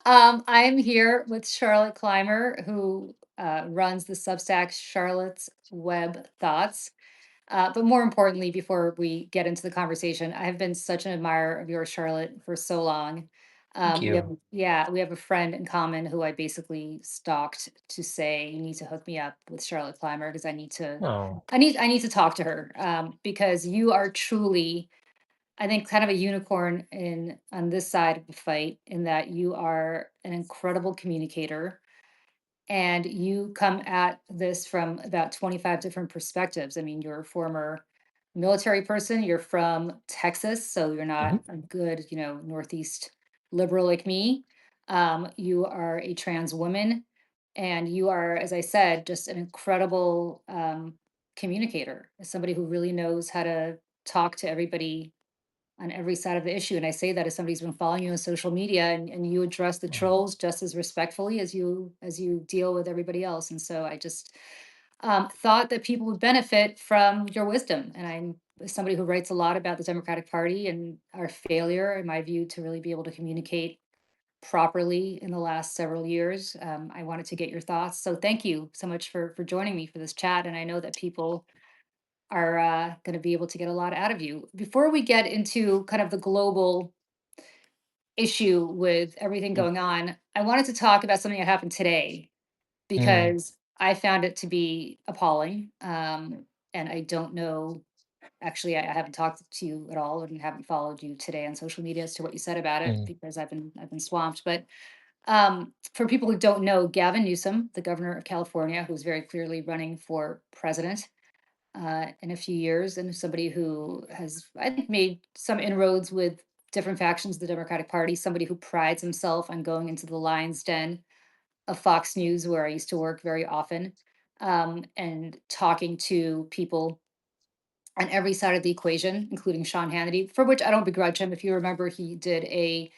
I'm here with Charlotte Clymer, who runs the Substack Charlotte's Web Thoughts. But more importantly, before we get into the conversation, I have been such an admirer of yours, Charlotte, for so long. Thank you. We have a friend in common who I basically stalked to say, you need to hook me up with Charlotte Clymer because Oh, I need to talk to her because you are truly, I think, kind of a unicorn in on this side of the fight in that you are an incredible communicator and you come at this from about 25 different perspectives. I mean, you're a former military person, you're from Texas, so you're mhm, not a good, Northeast liberal like me. You are a trans woman, and you are, as I said, just an incredible communicator, somebody who really knows how to talk to everybody on every side of the issue. And I say that as somebody who's been following you on social media, and you address the oh, trolls just as respectfully as you deal with everybody else. And so I just thought that people would benefit from your wisdom. And I'm somebody who writes a lot about the Democratic Party and our failure, in my view, to really be able to communicate properly in the last several years. I wanted to get your thoughts. So thank you so much for joining me for this chat. And I know that people are going to be able to get a lot out of you. Before we get into kind of the global issue with everything mm, going on, I wanted to talk about something that happened today mm, because I found it to be appalling. And I don't know, actually, I haven't talked to you at all and haven't followed you today on social media as to what you said about it mm, because I've been swamped. But for people who don't know, Gavin Newsom, the governor of California, who's very clearly running for president, in a few years, and somebody who has, I think, made some inroads with different factions of the Democratic Party, somebody who prides himself on going into the lion's den of Fox News, where I used to work very often, and talking to people on every side of the equation, including Sean Hannity, for which I don't begrudge him. If you remember, he did a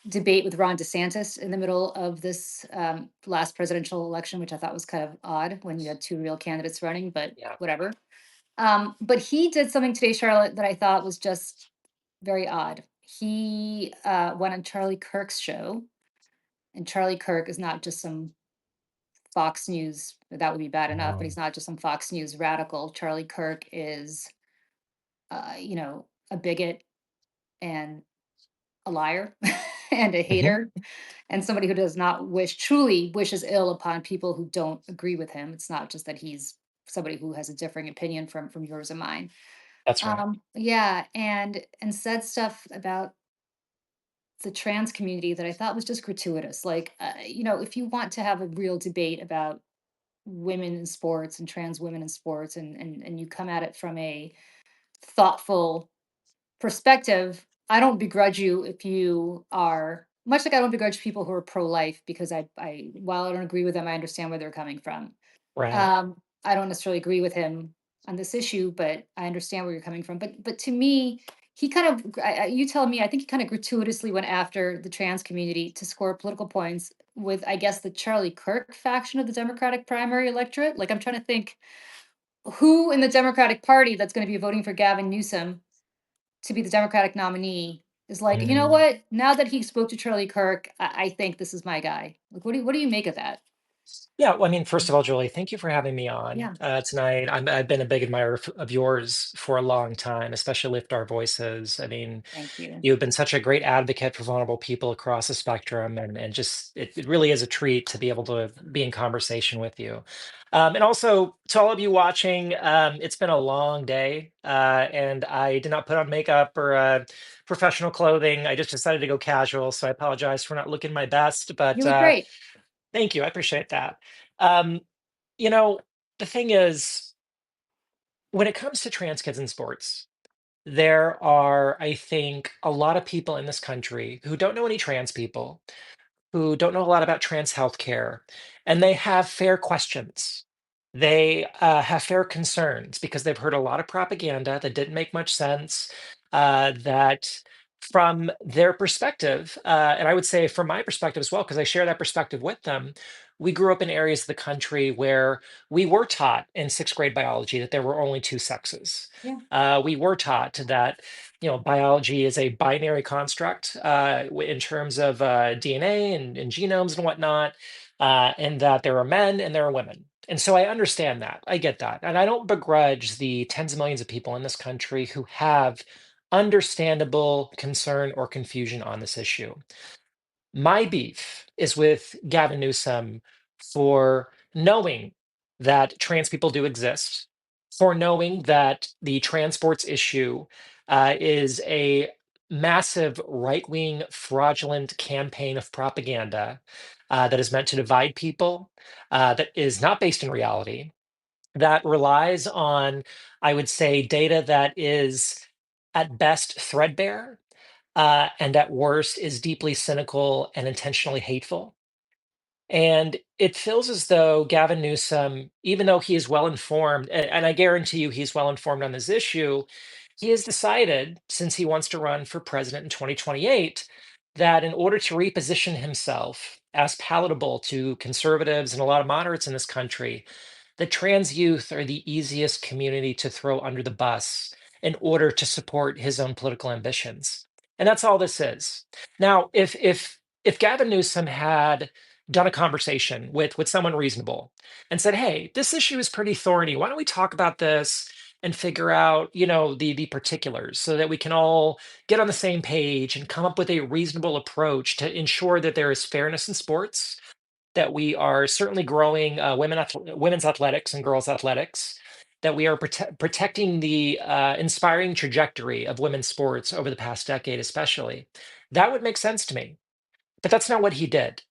debate with Ron DeSantis in the middle of this last presidential election, which I thought was kind of odd when you had two real candidates running, but yeah. whatever. But he did something today, Charlotte, that I thought was just very odd. He went on Charlie Kirk's show, and Charlie Kirk is not just some Fox News, that would be bad enough, but Oh, he's not just some Fox News radical. Charlie Kirk is, a bigot and a liar and a mhm, hater and somebody who does not truly wishes ill upon people who don't agree with him. It's not just that he's somebody who has a differing opinion from yours and mine. that's right. Yeah, and said stuff about the trans community that I thought was just gratuitous. Like, if you want to have a real debate about women in sports and trans women in sports, and you come at it from a thoughtful perspective, I don't begrudge you if you are much like I don't begrudge people who are pro-life because I while I don't agree with them, I understand where they're coming from. Right. I don't necessarily agree with him on this issue, but I understand where you're coming from. But to me, he kind of you tell me, I think he kind of gratuitously went after the trans community to score political points with, I guess, the Charlie Kirk faction of the Democratic primary electorate. Like, I'm trying to think who in the Democratic Party that's going to be voting for Gavin Newsom to be the Democratic nominee is like, you know Mm. what? Now that he spoke to Charlie Kirk, I think this is my guy. Like, what do you make of that? Yeah, well, I mean, first of all, Julie, thank you for having me on Yeah, tonight. I've been a big admirer of yours for a long time, especially Lift Our Voices. I mean, thank you. you've been such a great advocate for vulnerable people across the spectrum, and just it really is a treat to be able to be in conversation with you. And also to all of you watching, it's been a long day, and I did not put on makeup or professional clothing. I just decided to go casual, so I apologize for not looking my best, You but look great. thank you. I appreciate that. Um, you know, the thing is, when it comes to trans kids in sports, there are, I think, a lot of people in this country who don't know any trans people, who don't know a lot about trans healthcare, and they have fair questions. They have fair concerns because they've heard a lot of propaganda that didn't make much sense. That, from their perspective, and I would say from my perspective as well, because I share that perspective with them, we grew up in areas of the country where we were taught in sixth grade biology that there were only two sexes. Yeah. We were taught that biology is a binary construct in terms of DNA and genomes and whatnot, and that there are men and there are women. And so I understand that. I get that. And I don't begrudge the tens of millions of people in this country who have understandable concern or confusion on this issue. My beef is with Gavin Newsom for knowing that trans people do exist, for knowing that the transports issue is a massive right wing fraudulent campaign of propaganda that is meant to divide people, that is not based in reality, that relies on, I would say, data that is at best threadbare and at worst is deeply cynical and intentionally hateful. And it feels as though Gavin Newsom, even though he is well informed, and I guarantee you he's well informed on this issue, he has decided, since he wants to run for president in 2028, that in order to reposition himself as palatable to conservatives and a lot of moderates in this country, the trans youth are the easiest community to throw under the bus in order to support his own political ambitions. And that's all this is. Now, if Gavin Newsom had done a conversation with someone reasonable and said, "Hey, this issue is pretty thorny. Why don't we talk about this and figure out, the particulars so that we can all get on the same page and come up with a reasonable approach to ensure that there is fairness in sports, that we are certainly growing women's athletics and girls' athletics, that we are protecting the inspiring trajectory of women's sports over the past decade, especially." That would make sense to me. But that's not what he did.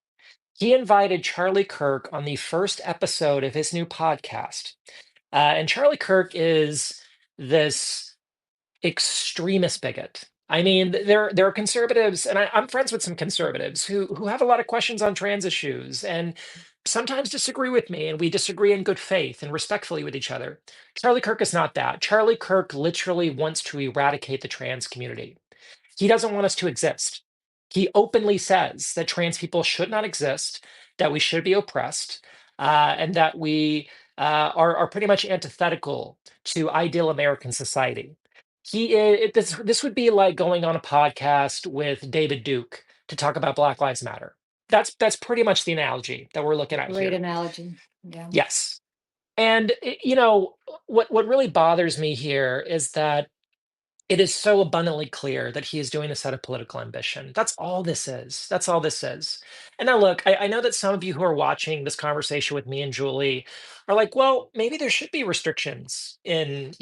He invited Charlie Kirk on the first episode of his new podcast. And Charlie Kirk is this extremist bigot. I mean, there are conservatives, and I'm friends with some conservatives who have a lot of questions on trans issues and sometimes disagree with me, and we disagree in good faith and respectfully with each other. Charlie Kirk is not that. Charlie Kirk literally wants to eradicate the trans community. He doesn't want us to exist. He openly says that trans people should not exist, that we should be oppressed, and that we are pretty much antithetical to ideal American society. This would be like going on a podcast with David Duke to talk about Black Lives Matter. That's pretty much the analogy that we're looking at Great here. analogy. Yeah. Yes. And what really bothers me here is that it is so abundantly clear that he is doing this out of political ambition. That's all this is. That's all this is. And now, look, I know that some of you who are watching this conversation with me and Julie are like, well, maybe there should be restrictions in,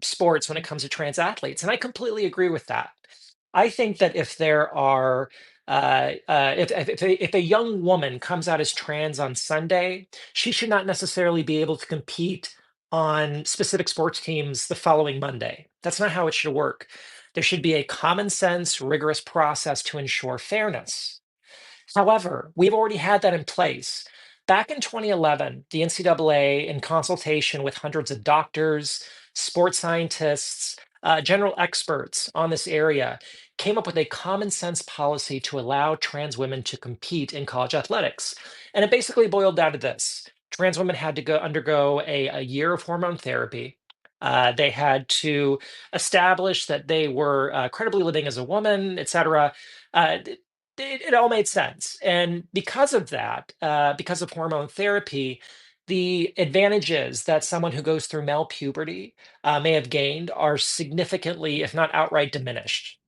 sports when it comes to trans athletes. And I completely agree with that. I think that if there are, if a young woman comes out as trans on Sunday, she should not necessarily be able to compete on specific sports teams the following Monday. That's not how it should work. There should be a common sense, rigorous process to ensure fairness. However, we've already had that in place. Back in 2011, the NCAA, in consultation with hundreds of doctors, sports scientists, general experts on this area, came up with a common sense policy to allow trans women to compete in college athletics. And it basically boiled down to this: trans women had to go undergo a year of hormone therapy. They had to establish that they were credibly living as a woman, etc. It all made sense. And because of that, because of hormone therapy, the advantages that someone who goes through male puberty may have gained are significantly, if not outright, diminished.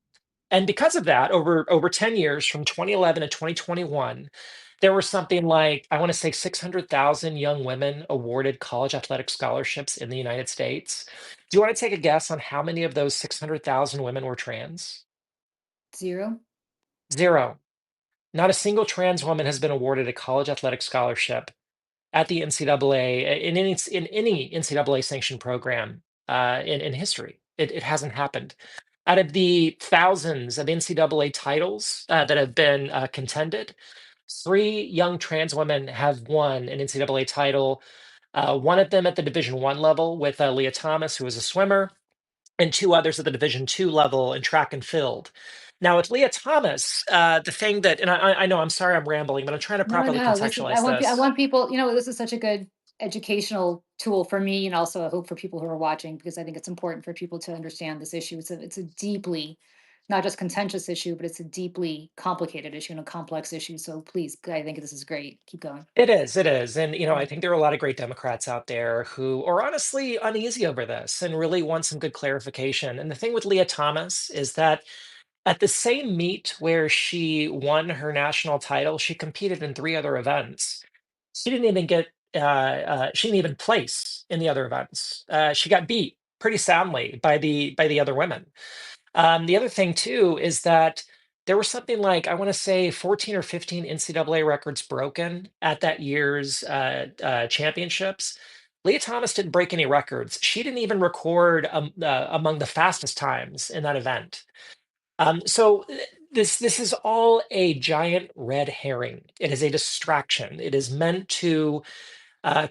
And because of that, over 10 years, from 2011 to 2021, there were something like, I want to say, 600,000 young women awarded college athletic scholarships in the United States. Do you want to take a guess on how many of those 600,000 women were trans? Zero. Zero. Not a single trans woman has been awarded a college athletic scholarship at the NCAA in any NCAA sanctioned program in history. It hasn't happened. Out of the thousands of NCAA titles that have been contended, three young trans women have won an NCAA title. One of them at the Division I level with Leah Thomas, who was a swimmer, and two others at the Division II level in track and field. Now, with Leah Thomas, the thing that, and I know, I'm sorry I'm rambling, but I'm trying to No, properly no. This is. I contextualize want. I this. want people. This is such a good. educational tool for me, and also I hope for people who are watching, because I think it's important for people to understand this issue. It's a deeply, not just contentious issue, but it's a deeply complicated issue and a complex issue. So please, I think this is great. Keep going. It is, and, I think there are a lot of great Democrats out there who are honestly uneasy over this and really want some good clarification, and the thing with Leah Thomas is that at the same meet where she won her national title, she competed in 3 other events. She didn't even get, she didn't even place in the other events. She got beat pretty soundly by the other women. The other thing too is that there was something like, I want to say 14 or 15 NCAA records broken at that year's championships. Leah Thomas didn't break any records. She didn't even record among the fastest times in that event. This is all a giant red herring. It is a distraction. It is meant to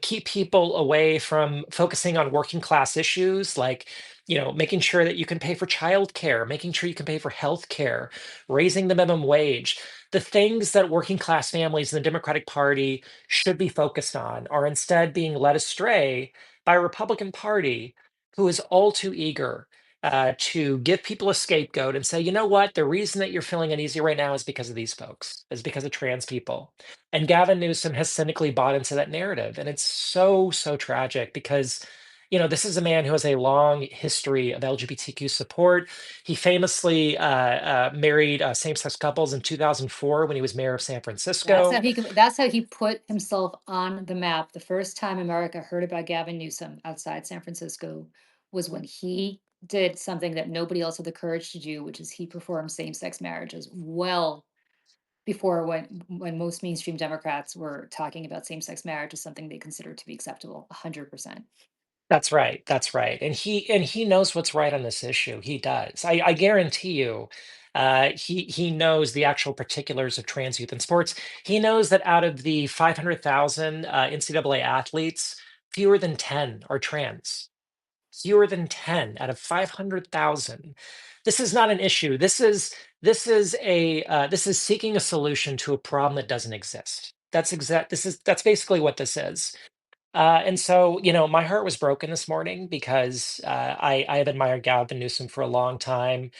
keep people away from focusing on working class issues like, making sure that you can pay for childcare, making sure you can pay for health care, raising the minimum wage. The things that working class families in the Democratic Party should be focused on are instead being led astray by a Republican Party who is all too eager to give people a scapegoat and say, you know what, the reason that you're feeling uneasy right now is because of these folks, is because of trans people. And Gavin Newsom has cynically bought into that narrative. And it's so, so tragic because, this is a man who has a long history of LGBTQ support. He famously married same sex couples in 2004 when he was mayor of San Francisco. That's how he put himself on the map. The first time America heard about Gavin Newsom outside San Francisco was when he did something that nobody else had the courage to do, which is he performed same-sex marriages well before when most mainstream Democrats were talking about same-sex marriage as something they considered to be acceptable. 100%. That's right. That's right. And he knows what's right on this issue. He does. I guarantee you, he knows the actual particulars of trans youth in sports. He knows that out of the 500,000 NCAA athletes, fewer than 10 are trans. Fewer than 10 out of 500,000. This is not an issue. This is seeking a solution to a problem that doesn't exist. That's basically what this is. And so, my heart was broken this morning because I have admired Gavin Newsom for a long time,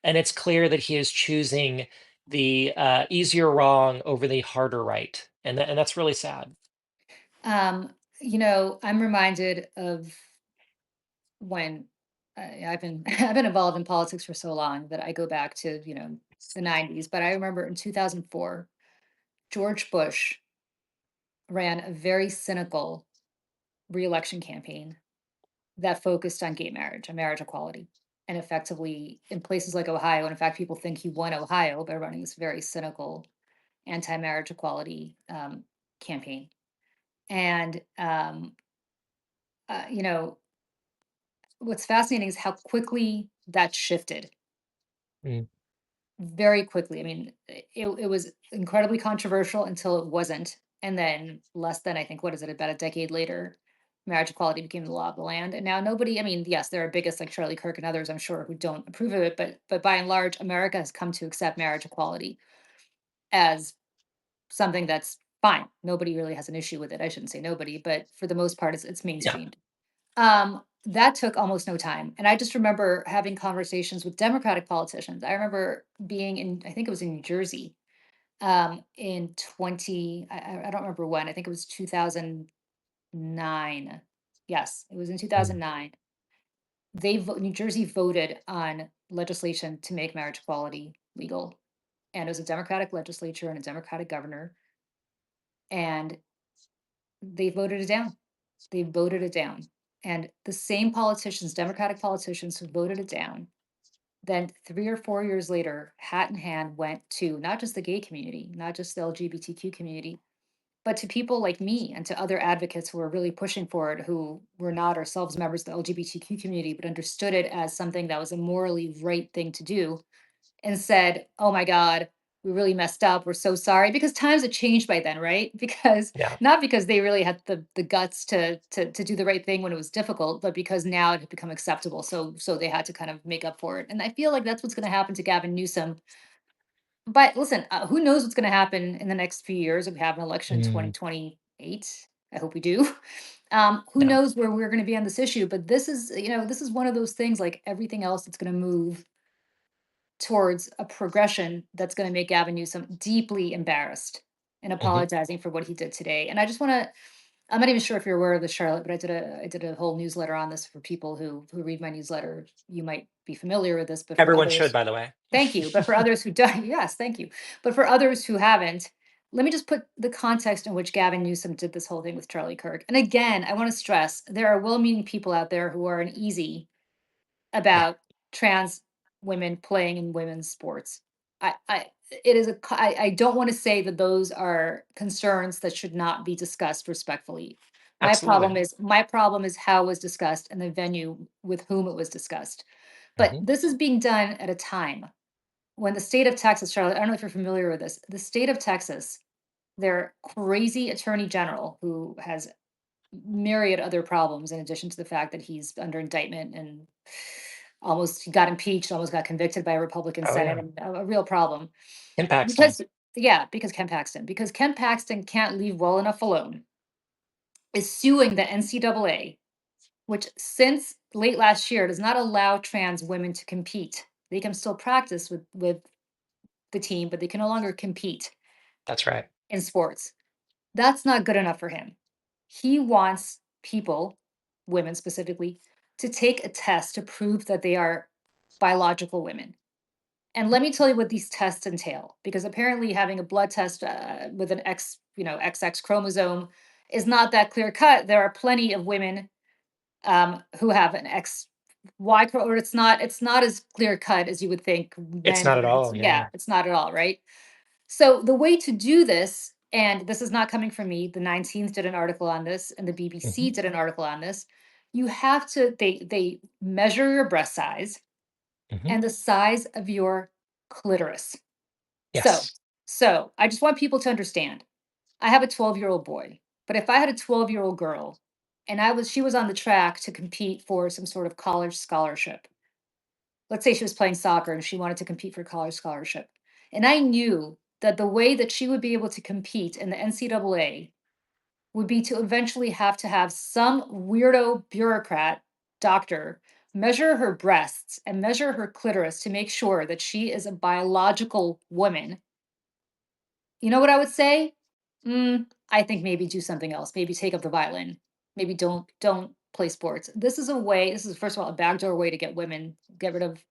and it's clear that he is choosing the easier wrong over the harder right, and that's really sad. I'm reminded of when I've been I've been involved in politics for so long that I go back to, the 90s. But I remember in 2004, George Bush ran a very cynical reelection campaign that focused on gay marriage and marriage equality. And effectively, in places like Ohio, and in fact, people think he won Ohio by running this very cynical anti-marriage equality campaign. And you know, what's fascinating is how quickly that shifted. Mm, Very quickly. I mean, it was incredibly controversial until it wasn't. And then less than, I think, what is it, about a decade later, marriage equality became the law of the land. And now nobody, I mean, yes, there are bigots like Charlie Kirk and others, I'm sure, who don't approve of it, but by and large, America has come to accept marriage equality as something that's fine. Nobody really has an issue with it. I shouldn't say nobody, but for the most part, it's yeah. mainstreamed. That took almost no time. And I just remember having conversations with Democratic politicians. I remember being in, I think it was in New Jersey, in 20, I don't remember when, I think it was 2009. Yes, it was in Mm, 2009. New Jersey voted on legislation to make marriage equality legal. And it was a Democratic legislature and a Democratic governor. And they voted it down. They voted it down. And the same politicians, Democratic politicians who voted it down, then 3 or 4 years later, hat in hand, went to not just the gay community, not just the LGBTQ community, but to people like me and to other advocates who were really pushing for it, who were not ourselves members of the LGBTQ community, but understood it as something that was a morally right thing to do, and said, "Oh my God, we really messed up. We're so sorry." Because times had changed by then, right? Because yeah. not because they really had the guts to do the right thing when it was difficult, but because now it had become acceptable. So they had to kind of make up for it. And I feel like that's what's going to happen to Gavin Newsom. But listen, who knows what's going to happen in the next few years if we have an election in Mm. 2028? I hope we do. Who No, knows where we're going to be on this issue? But this is, this is one of those things like everything else that's going to move towards a progression that's going to make Gavin Newsom deeply embarrassed and hmm apologizing for what he did today. And I just want to, I'm not even sure if you're aware of this, Charlotte, but I did a whole newsletter on this for people who read my newsletter. You might be familiar with this, but for everyone should, others, by the way. thank you. But for others who don't, yes, thank you. But for others who haven't, let me just put the context in which Gavin Newsom did this whole thing with Charlie Kirk. And again, I want to stress there are well-meaning people out there who are uneasy Yeah, about trans women playing in women's sports. It is I don't want to say that those are concerns that should not be discussed respectfully. absolutely. My problem is how it was discussed and the venue with whom it was discussed. But hmm this is being done at a time when the state of Texas, Charlotte, I don't know if you're familiar with this, the state of Texas, their crazy attorney general who has myriad other problems in addition to the fact that he's under indictment and almost he got impeached, almost got convicted by a Republican Oh Senate, yeah, and a real problem. in Paxton. Because yeah, because Ken Paxton can't leave well enough alone, is suing the NCAA, which since late last year does not allow trans women to compete. They can still practice with the team, but they can no longer compete That's right. in sports. That's not good enough for him. He wants people, women specifically, to take a test to prove that they are biological women. And let me tell you what these tests entail, because apparently having a blood test with an X, XX chromosome is not that clear cut. There are plenty of women who have an or it's not as clear cut as you would think. It's Men, not at all. yeah, Yeah. it's not at all, right? So the way to do this, and this is not coming from me, the 19th did an article on this, and the hmm BBC did an article on this. You have to they measure your breast size hmm and the size of your clitoris. So, Yes. so I just want people to understand. I have a 12-year-old boy, but if I had a 12-year-old girl and she was on the track to compete for some sort of college scholarship. Let's say she was playing soccer and she wanted to compete for a college scholarship. And I knew that the way that she would be able to compete in the NCAA would be to eventually have to have some weirdo bureaucrat doctor measure her breasts and measure her clitoris to make sure that she is a biological woman. You know what I would say? I think maybe do something else. Maybe take up the violin. Maybe don't play sports. This is first of all a backdoor way to get rid of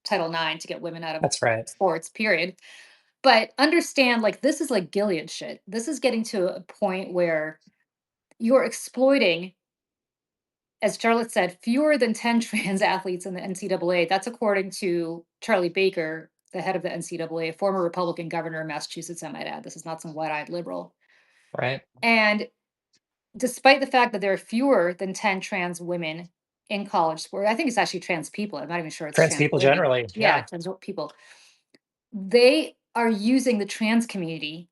Title IX to get women out of That's right. sports, period. But understand like this is like Gilead shit. This is getting to a point where you're exploiting, as Charlotte said, fewer than 10 trans athletes in the NCAA. That's according to Charlie Baker, the head of the NCAA, a former Republican governor of Massachusetts, I might add. This is not some wide eyed liberal. Right. And despite the fact that there are fewer than 10 trans women in college sport, I think it's actually trans people. I'm not even sure it's Trans trans people women. generally. Yeah, Yeah. trans people. They are using the trans community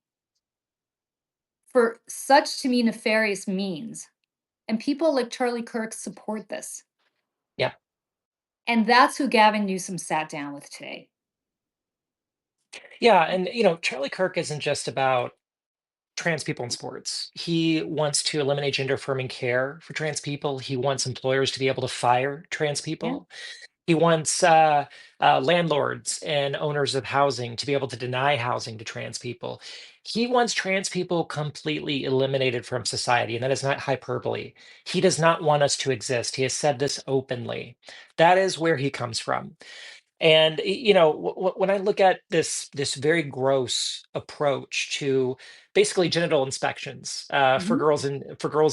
for such to me nefarious means. And people like Charlie Kirk support this. Yeah. And that's who Gavin Newsom sat down with today. Yeah. And, Charlie Kirk isn't just about trans people in sports. He wants to eliminate gender affirming care for trans people. He wants employers to be able to fire trans Yeah. people. He wants landlords and owners of housing to be able to deny housing to trans people. He wants trans people completely eliminated from society, and that is not hyperbole. He does not want us to exist. He has said this openly. That is where he comes from. And when I look at this very gross approach to basically genital inspections for Mhm. girls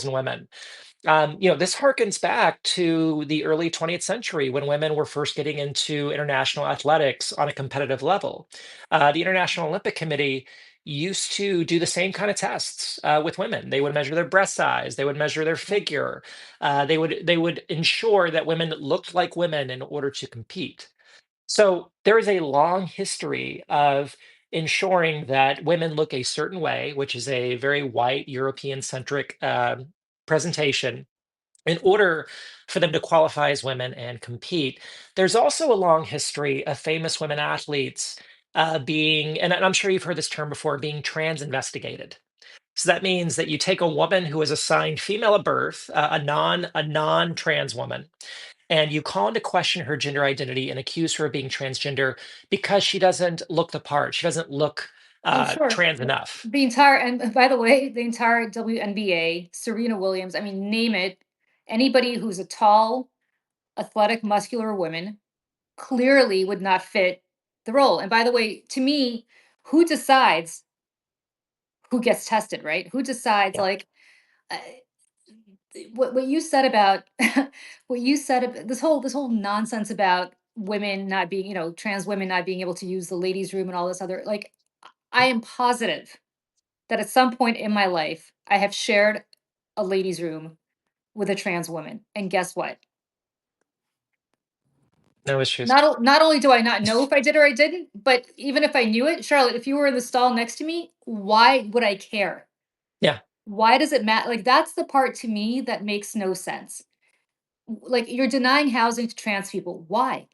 and women, this harkens back to the early 20th century when women were first getting into international athletics on a competitive level. The International Olympic Committee used to do the same kind of tests with women. They would measure their breast size, they would measure their Yeah. figure, they would ensure that women looked like women in order to compete. So there is a long history of ensuring that women look a certain way, which is a very white European centric presentation in order for them to qualify as women and compete. There's also a long history of famous women athletes being, and I'm sure you've heard this term before, being trans investigated. So that means that you take a woman who is assigned female at birth, a non-trans woman, and you call into question her gender identity and accuse her of being transgender because she doesn't look the part. She doesn't look Oh, sure. trans enough. The entire and by the way, the entire WNBA, Serena Williams, I mean, name it. Anybody who's a tall, athletic, muscular woman clearly would not fit the role. And by the way, to me, who decides who gets tested, right? Who decides Yeah, like uh, what you said about what you said this whole nonsense about women not being, trans women not being able to use the ladies' room and all this other like I am positive that at some point in my life I have shared a ladies' room with a trans woman. And guess what? no issues. Not only do I not know if I did or I didn't, but even if I knew it, Charlotte, if you were in the stall next to me, why would I care? Yeah, Why does it matter? Like that's the part to me that makes no sense. Like you're denying housing to trans people. Why?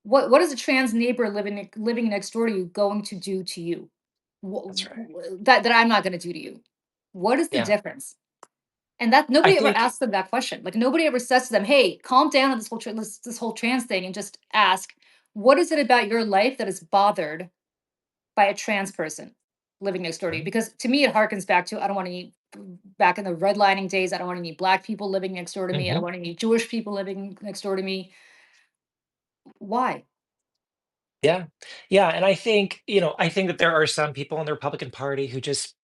What is a trans neighbor living next door to you going to do to you? that's right. That I'm not going to do to you. What is the Yeah, difference? And that I nobody ever think. asks them that question. Like nobody ever says to them, "Hey, calm down on this whole trans thing and just ask, what is it about your life that is bothered by a trans person living next door to you?" Mhm, Because to me, it harkens back to I don't want any back in the redlining days. I don't want any black people living next door to me. I don't mhm. want any Jewish people living next door to me. Why? Yeah, yeah, and I think that there are some people in the Republican Party who just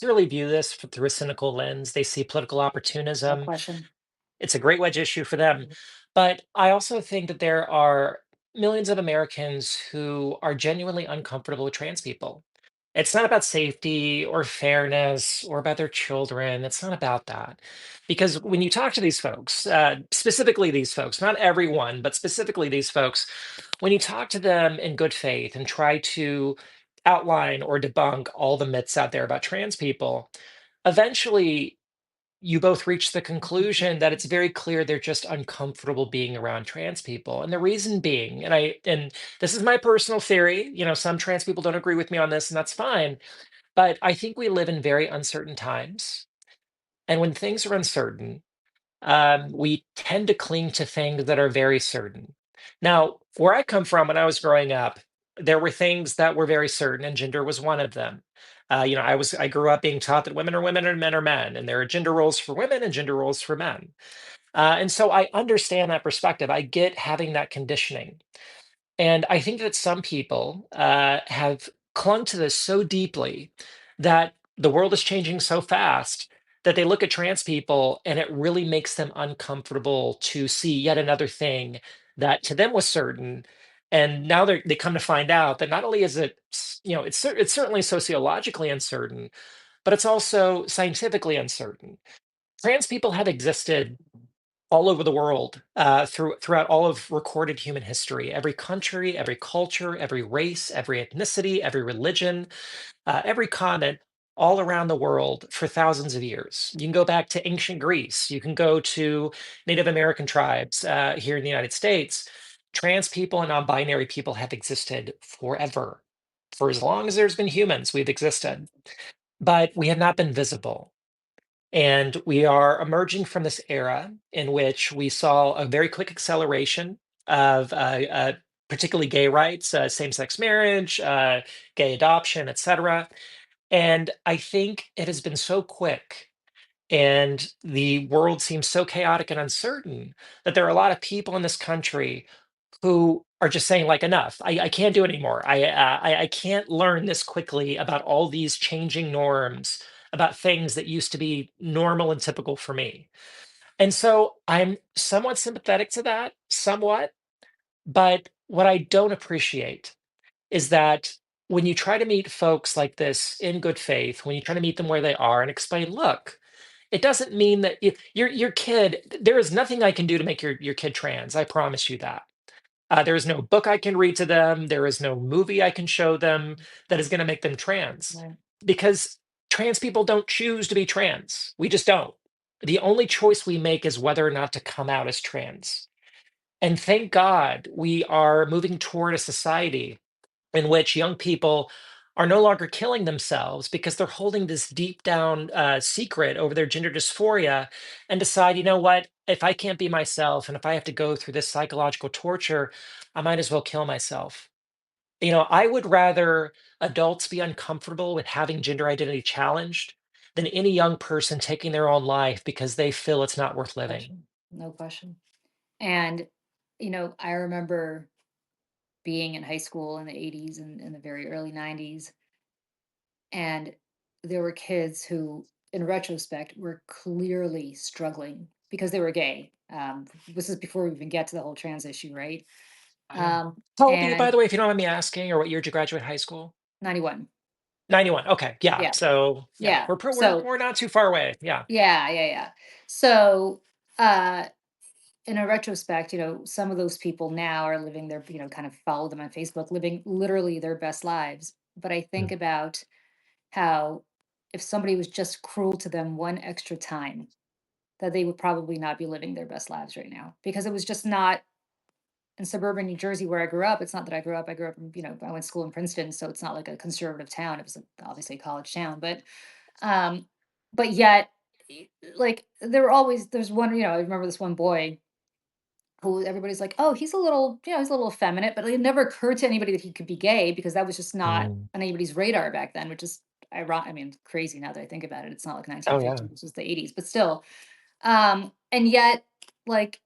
purely view this through a cynical lens. They see political No opportunism. question. It's a great wedge issue for them. But I also think that there are millions of Americans who are genuinely uncomfortable with trans people. It's not about safety or fairness or about their children. It's not about that. Because when you talk to these folks, specifically these folks, not everyone, but specifically these folks, when you talk to them in good faith and try to outline or debunk all the myths out there about trans people, eventually you both reach the conclusion that it's very clear they're just uncomfortable being around trans people. And the reason being, and this is my personal theory, some trans people don't agree with me on this, and that's fine. But I think we live in very uncertain times. And when things are uncertain, we tend to cling to things that are very certain. Now, where I come from when I was growing up, there were things that were very certain, and gender was one of them. I grew up being taught that women are women and men are men, and there are gender roles for women and gender roles for men. And so I understand that perspective. I get having that conditioning. And I think that some people have clung to this so deeply that the world is changing so fast that they look at trans people and it really makes them uncomfortable to see yet another thing that to them was certain. And now they come to find out that not only is it, it's certainly sociologically uncertain, but it's also scientifically uncertain. Trans people have existed all over the world throughout all of recorded human history. Every country, every culture, every race, every ethnicity, every religion, every continent, all around the world for thousands of years. You can go back to ancient Greece. You can go to Native American tribes here in the United States. Trans people and non-binary people have existed forever. For as long as there's been humans, we've existed, but we have not been visible. And we are emerging from this era in which we saw a very quick acceleration of particularly gay rights, same-sex marriage, gay adoption, etc. And I think it has been so quick and the world seems so chaotic and uncertain that there are a lot of people in this country who are just saying like enough. I can't do it anymore. I can't learn this quickly about all these changing norms, about things that used to be normal and typical for me. And so I'm somewhat sympathetic to that, somewhat. But what I don't appreciate is that when you try to meet folks like this in good faith, when you try to meet them where they are and explain, look, it doesn't mean that your kid, there is nothing I can do to make your kid trans. I promise you that. There is no book I can read to them. There is no movie I can show them that is going to make them trans Right. because trans people don't choose to be trans. We just don't. The only choice we make is whether or not to come out as trans. And thank God we are moving toward a society in which young people are no longer killing themselves because they're holding this deep down secret over their gender dysphoria and decide, you know what, if I can't be myself and if I have to go through this psychological torture, I might as well kill myself. I would rather adults be uncomfortable with having gender identity challenged than any young person taking their own life because they feel it's not worth living. Question. No question. And, I remember being in high school in the 80s and in the very early 90s. And there were kids who, in retrospect, were clearly struggling because they were gay. This is before we even get to the whole trans issue, right? Oh, yeah. How old are you, by And the way, if you don't mind me asking, or what year did you graduate high school? 91. 91. Okay. Yeah. Yeah. So yeah, Yeah. we're not too far away. Yeah. Yeah, yeah, yeah. So, in a retrospect, some of those people now are living their, kind of follow them on Facebook, living literally their best lives. But I think Mm, about how if somebody was just cruel to them one extra time, that they would probably not be living their best lives right now because it was just not in suburban New Jersey where I grew up. It's not that I grew up in, I went to school in Princeton, so it's not like a conservative town. It was obviously a college town, um, but yet, like there's one, I remember this one boy who everybody's like, oh, he's a little effeminate, but it never occurred to anybody that he could be gay because that was just not mm. on anybody's radar back then, which is ironic. I mean, crazy now that I think about it. It's not like Oh yeah. 1950, this was the 80s, but still. And yet, like,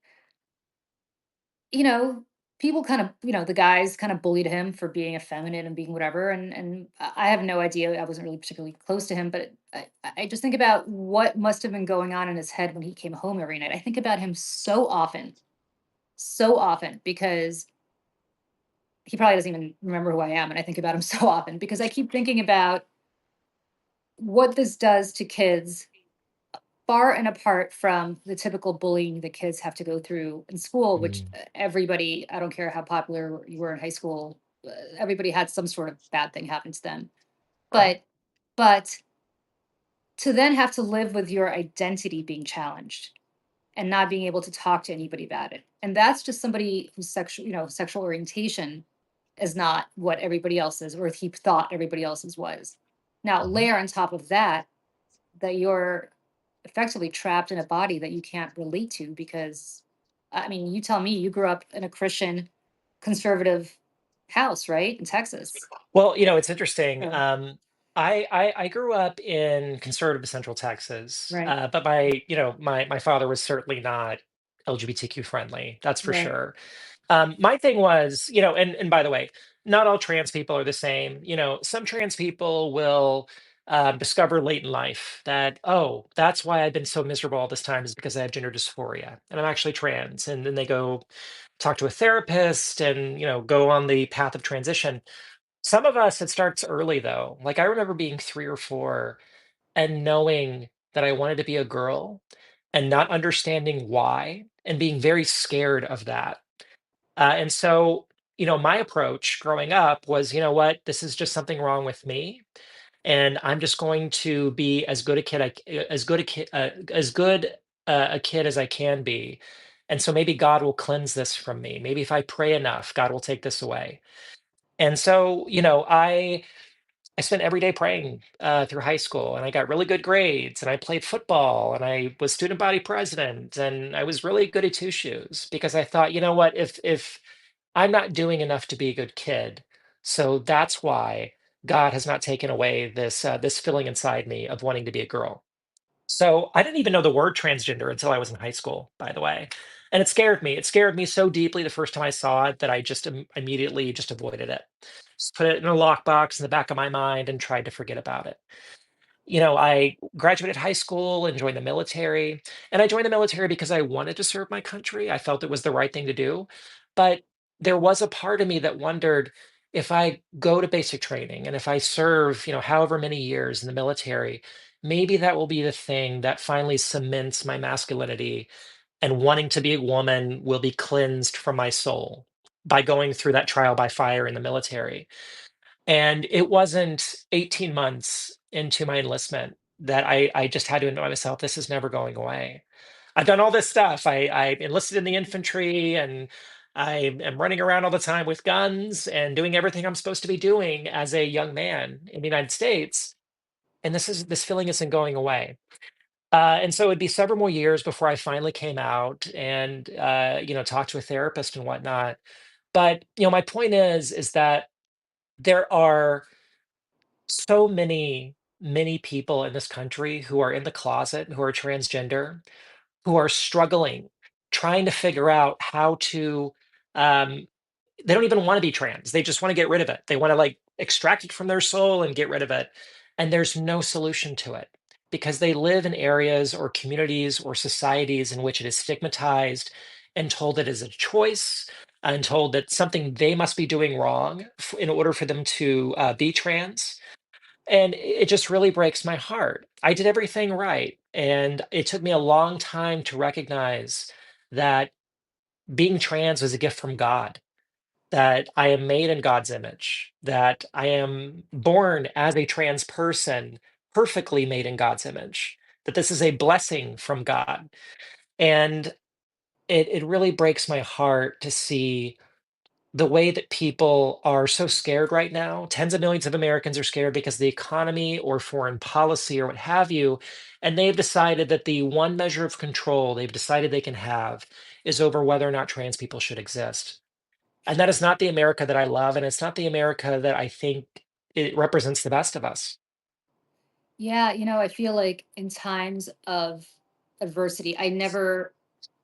you know, people kind of, the guys kind of bullied him for being effeminate and being whatever. And I have no idea. I wasn't really particularly close to him, but I just think about what must have been going on in his head when he came home every night. I think about him so often, because he probably doesn't even remember who I am. And I think about him so often because I keep thinking about what this does to kids far and apart from the typical bullying that kids have to go through in school, which Mm. everybody, I don't care how popular you were in high school, everybody had some sort of bad thing happen to them. Right. But, but to then have to live with your identity being challenged and not being able to talk to anybody about it. And that's just somebody whose sexual orientation is not what everybody else's, or he thought everybody else's was. Now, Mhm. layer on top of that, that you're effectively trapped in a body that you can't relate to because, I mean, you tell me, you grew up in a Christian conservative house, right? In Texas. Well, it's interesting. So, I grew up in conservative Central Texas, right, but my father was certainly not LGBTQ friendly. That's for right. sure. My thing was, and by the way, not all trans people are the same. Some trans people will discover late in life that, oh, that's why I've been so miserable all this time is because I have gender dysphoria and I'm actually trans. And then they go talk to a therapist and, go on the path of transition. Some of us, it starts early though. Like I remember being 3 or 4 and knowing that I wanted to be a girl and not understanding why and being very scared of that. And so, my approach growing up was, you know what, this is just something wrong with me, and I'm just going to be as good a kid, as good a kid, as good a kid as I can be. And so maybe God will cleanse this from me. Maybe if I pray enough, God will take this away. And so, I spent every day praying through high school, and I got really good grades, and I played football, and I was student body president, and I was really good at two shoes because I thought, you know what, if I'm not doing enough to be a good kid, so that's why God has not taken away this feeling inside me of wanting to be a girl. So I didn't even know the word transgender until I was in high school, by the way. And it scared me. It scared me so deeply the first time I saw it that I just immediately just avoided it. Just put it in a lockbox in the back of my mind and tried to forget about it. I graduated high school and joined the military. And I joined the military because I wanted to serve my country. I felt it was the right thing to do. But there was a part of me that wondered if I go to basic training and if I serve, however many years in the military, maybe that will be the thing that finally cements my masculinity and wanting to be a woman will be cleansed from my soul by going through that trial by fire in the military. And it wasn't 18 months into my enlistment that I just had to admit to myself, this is never going away. I've done all this stuff. I enlisted in the infantry and I am running around all the time with guns and doing everything I'm supposed to be doing as a young man in the United States. And this feeling isn't going away. And so it'd be several more years before I finally came out and talked to a therapist and whatnot. But my point is that there are so many people in this country who are in the closet, who are transgender, who are struggling, trying to figure out how to um, they don't even want to be trans. They just want to get rid of it. They want to like extract it from their soul and get rid of it. And there's no solution to it because they live in areas or communities or societies in which it is stigmatized and told it is a choice and told that something they must be doing wrong in order for them to be trans. And it just really breaks my heart. I did everything right. And it took me a long time to recognize that being trans was a gift from God, that I am made in God's image, that I am born as a trans person, perfectly made in God's image, that this is a blessing from God. And it really breaks my heart to see the way that people are so scared right now. Tens of millions of Americans are scared because of the economy or foreign policy or what have you. And they've decided that the one measure of control they've decided they can have is over whether or not trans people should exist. And that is not the America that I love, and it's not the America that I think it represents the best of us. Yeah, I feel like in times of adversity, I never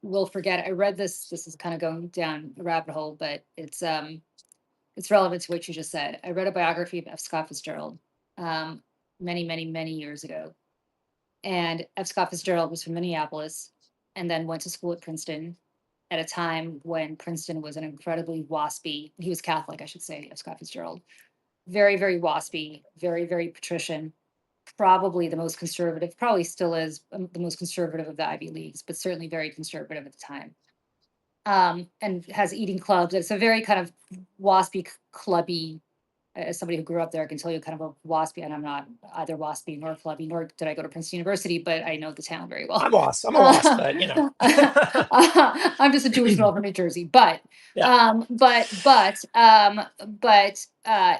will forget. I read this. This is kind of going down a rabbit hole, but it's relevant to what you just said. I read a biography of F. Scott Fitzgerald um, many, many, many years ago, and F. Scott Fitzgerald was from Minneapolis, and then went to school at Princeton at a time when Princeton was an incredibly waspy. He was Catholic, I should say. F. Scott Fitzgerald, very, very waspy, very, very patrician, probably the most conservative, probably still is the most conservative of the Ivy Leagues, but certainly very conservative at the time. And has eating clubs. It's a very kind of waspy, clubby. As somebody who grew up there, I can tell you kind of a waspy, and I'm not either waspy nor clubby, nor did I go to Princeton University, but I know the town very well. I'm a loss, Uh, but I'm just a Jewish girl from New Jersey, but yeah,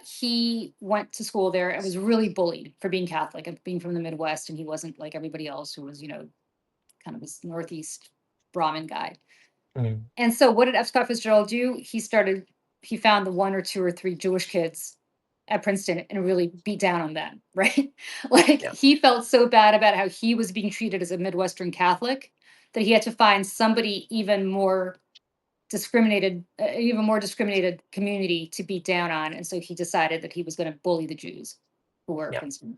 he went to school there and was really bullied for being Catholic and being from the Midwest, and he wasn't like everybody else who was, kind of this Northeast Brahmin guy. mm, And so what did F. Scott Fitzgerald do? He found the one or two or three Jewish kids at Princeton and really beat down on them, right? Like yeah, he felt so bad about how he was being treated as a Midwestern Catholic that he had to find somebody even more discriminated community to beat down on. And so he decided that he was going to bully the Jews who were at yeah, Princeton.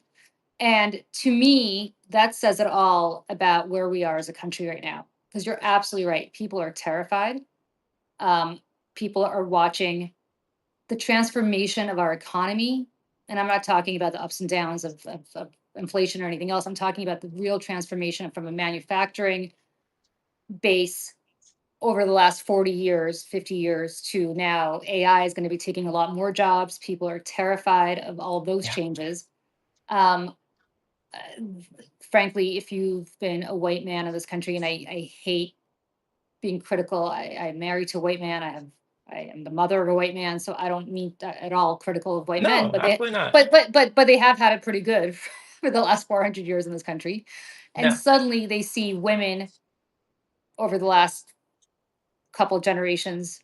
And to me, that says it all about where we are as a country right now. Because you're absolutely right. People are terrified. Um, People are watching the transformation of our economy. And I'm not talking about the ups and downs of inflation or anything else. I'm talking about the real transformation from a manufacturing base over the last 40 years, 50 years to now. AI is going to be taking a lot more jobs. People are terrified of all of those yeah. changes. Um, uh, Frankly, if you've been a white man in this country, and I hate being critical. I'm married to a white man. I am the mother of a white man, so I don't mean at all critical of white men, No, but absolutely not. they have had it pretty good for the last 400 years in this country, and Yeah, suddenly they see women over the last couple of generations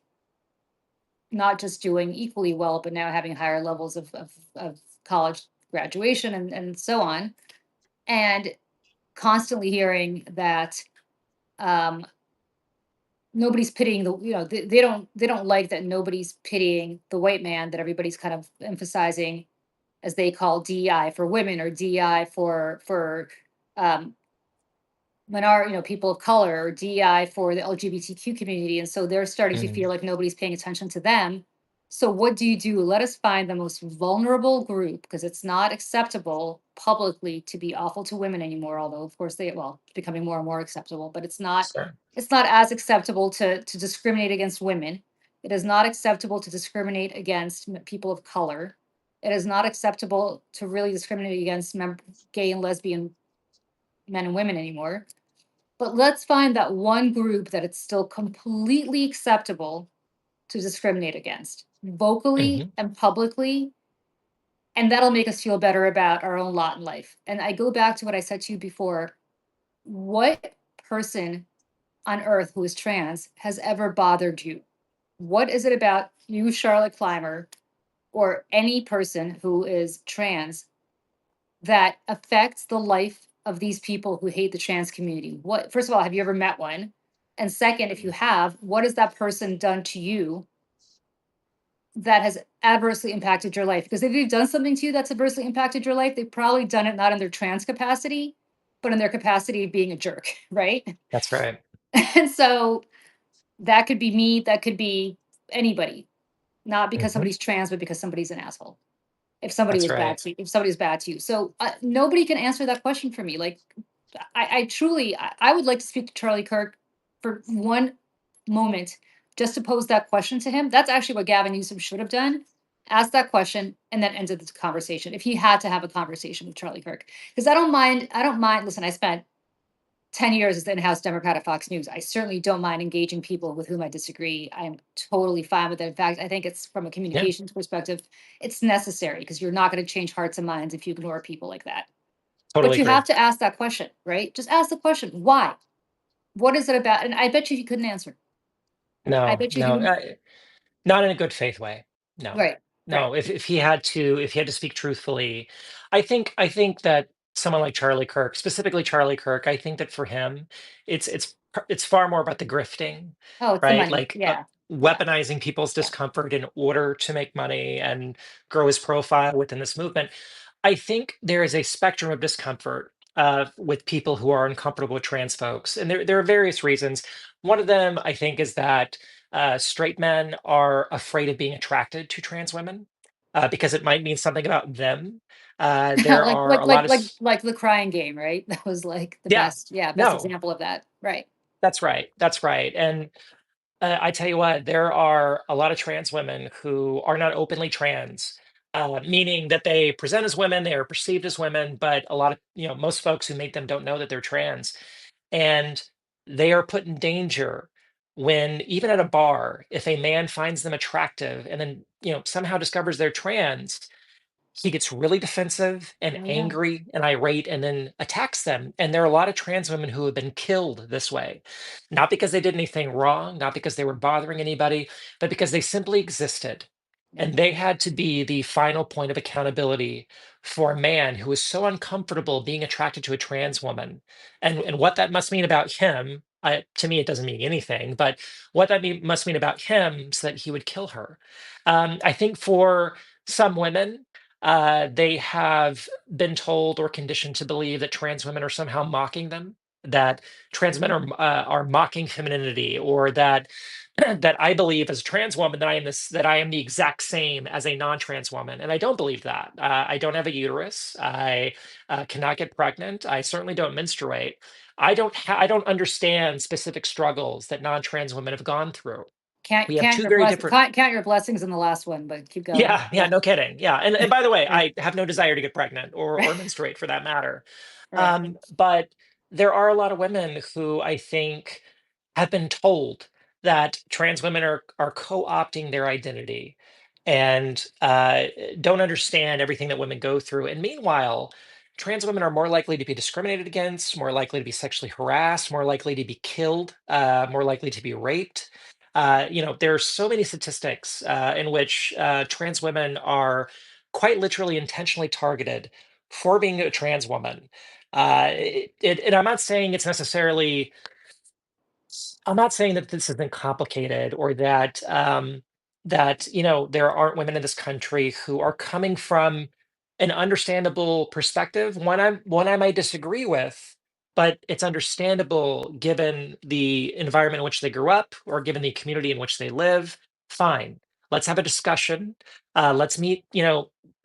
not just doing equally well, but now having higher levels of college graduation and so on, and constantly hearing that um, nobody's pitying they don't like that nobody's pitying the white man, that everybody's kind of emphasizing, as they call, DEI for women, or DEI for um people of color, or DEI for the LGBTQ community, and so they're starting to mm, feel like nobody's paying attention to them. So what do you do? Let us find the most vulnerable group, because it's not acceptable publicly to be awful to women anymore, although of course it's becoming more and more acceptable, but sure. it's not as acceptable to discriminate against women. It is not acceptable to discriminate against people of color. It is not acceptable to really discriminate against gay and lesbian men and women anymore. But let's find that one group that it's still completely acceptable to discriminate against, vocally Hmm. and publicly, and that'll make us feel better about our own lot in life. And I go back to what I said to you before. What person on earth who is trans has ever bothered you? What is it about you, Charlotte Clymer, or any person who is trans that affects the life of these people who hate the trans community? What, first of all, have you ever met one? And second, if you have, what has that person done to you that has adversely impacted your life? Because if they've done something to you that's adversely impacted your life, they've probably done it not in their trans capacity, but in their capacity of being a jerk, right? That's right. And so that could be me, that could be anybody, not because Hmm. somebody's trans, but because somebody's an asshole. If somebody That's was bad right. to you, if somebody was bad to you. So nobody can answer that question for me. Like, I truly, I would like to speak to Charlie Kirk for one moment, just to pose that question to him. That's actually what Gavin Newsom should have done. Ask that question and then ended the conversation. If he had to have a conversation with Charlie Kirk, because I don't mind. Listen, I spent 10 years as the in-house Democrat at Fox News. I certainly don't mind engaging people with whom I disagree. I'm totally fine with it. In fact, I think it's from a Yeah, communications perspective, it's necessary because you're not going to change hearts and minds if you ignore people like that. But totally you agree. have to ask that question, right? Just ask the question, why? What is it about? And I bet you he couldn't answer. I No, bet you he no. wouldn't. Not in a good faith way. No. Right, right. No, if he had to speak truthfully, I think that someone like Charlie Kirk, specifically Charlie Kirk, I think that for him, it's far more about the grifting, Oh, it's the right? money. Like Yeah, yeah, weaponizing people's yeah. discomfort in order to make money and grow his profile within this movement. I think there is a spectrum of discomfort with people who are uncomfortable with trans folks, and there are various reasons. One of them, I think, is that straight men are afraid of being attracted to trans women because it might mean something about them. There like are like a lot like of, like like the crying game, right? That was like the yeah, best, yeah, best no, example of that. Right. that's right. That's right. And I tell you what, there are a lot of trans women who are not openly trans, meaning that they present as women, they are perceived as women, but a lot of, most folks who meet them don't know that they're trans. And they are put in danger when, even at a bar, if a man finds them attractive and then, somehow discovers they're trans, he gets really defensive and Oh yeah. angry and irate and then attacks them. And there are a lot of trans women who have been killed this way, not because they did anything wrong, not because they were bothering anybody, but because they simply existed. Yeah. And they had to be the final point of accountability for a man who was so uncomfortable being attracted to a trans woman. And what that must mean about him, to me, it doesn't mean anything, but what that must mean about him so that he would kill her. I think for some women, they have been told or conditioned to believe that trans women are somehow mocking them, that trans men are mocking femininity, or that that I believe as a trans woman that I am the exact same as a non-trans woman, and I don't believe that. I don't have a uterus. I cannot get pregnant. I certainly don't menstruate. I don't understand specific struggles that non-trans women have gone through. Count We have count two your very bless different. count your blessings in the last one, but keep going. Yeah, yeah, Yeah. no kidding. Yeah, and by the way, Right. I have no desire to get pregnant or menstruate for that matter. Right. But there are a lot of women who I think have been told that trans women are co-opting their identity and don't understand everything that women go through. And meanwhile, trans women are more likely to be discriminated against, more likely to be sexually harassed, more likely to be killed, more likely to be raped. There are so many statistics in which trans women are quite literally intentionally targeted for being a trans woman. And I'm not saying that this isn't complicated or that there aren't women in this country who are coming from an understandable perspective. One I might disagree with, but it's understandable given the environment in which they grew up or given the community in which they live. Fine. Let's have a discussion. Let's meet,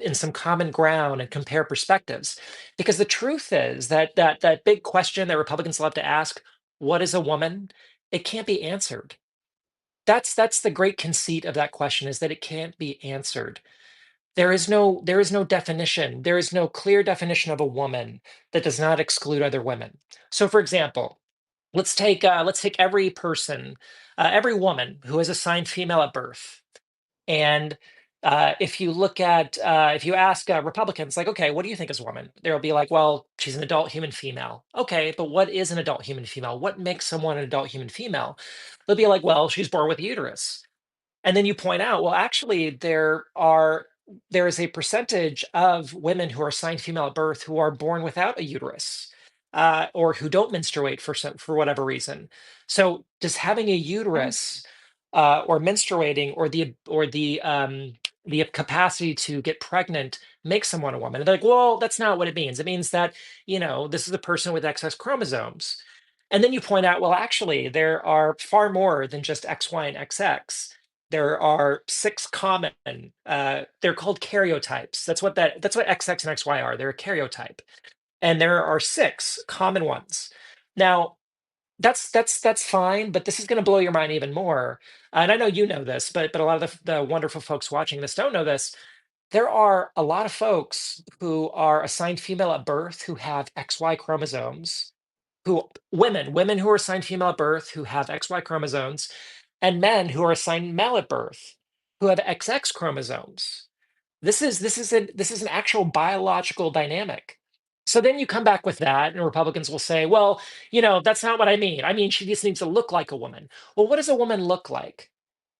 in some common ground and compare perspectives. Because the truth is that big question that Republicans love to ask, what is a woman? It can't be answered. That's the great conceit of that question, is that it can't be answered. There is no definition. There is no clear definition of a woman that does not exclude other women. So for example, let's take every person, every woman who is assigned female at birth. And if you ask Republicans, like, okay, what do you think is a woman? They'll be like, well, she's an adult human female. Okay, but what is an adult human female? What makes someone an adult human female? They'll be like, well, she's born with a uterus. And then you point out, well, actually, there is a percentage of women who are assigned female at birth who are born without a uterus, or who don't menstruate for whatever reason. So, does having a Yeah. uterus, or menstruating, or the capacity to get pregnant make someone a woman? And they're like, well, that's not what it means. It means that this is a person with excess chromosomes. And then you point out, well, actually, there are far more than just X, Y, and XX. There are six common, they're called karyotypes. That's what XX and XY are. They're a karyotype. And there are six common ones. Now, that's fine, but this is going to blow your mind even more. And I know you know this, but a lot of the wonderful folks watching this don't know this. There are a lot of folks who are assigned female at birth who have XY chromosomes, who women who are assigned female at birth who have XY chromosomes, and men who are assigned male at birth who have XX chromosomes. This is an actual biological dynamic. So then you come back with that, and Republicans will say, well, that's not what I mean. I mean, she just needs to look like a woman. Well, what does a woman look like?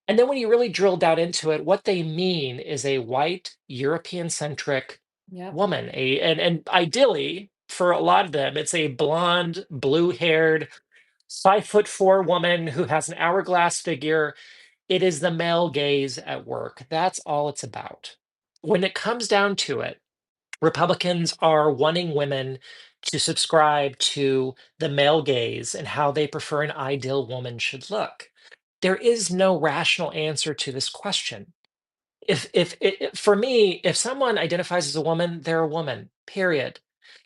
And then when you really drill down into it, what they mean is a white, European centric Yep. woman. And ideally, for a lot of them, it's a blonde, blue haired, 5'4" woman who has an hourglass figure. It is the male gaze at work. That's all it's about. When it comes down to it, Republicans are wanting women to subscribe to the male gaze and how they prefer an ideal woman should look. There is no rational answer to this question. For me, if someone identifies as a woman, they're a woman, period.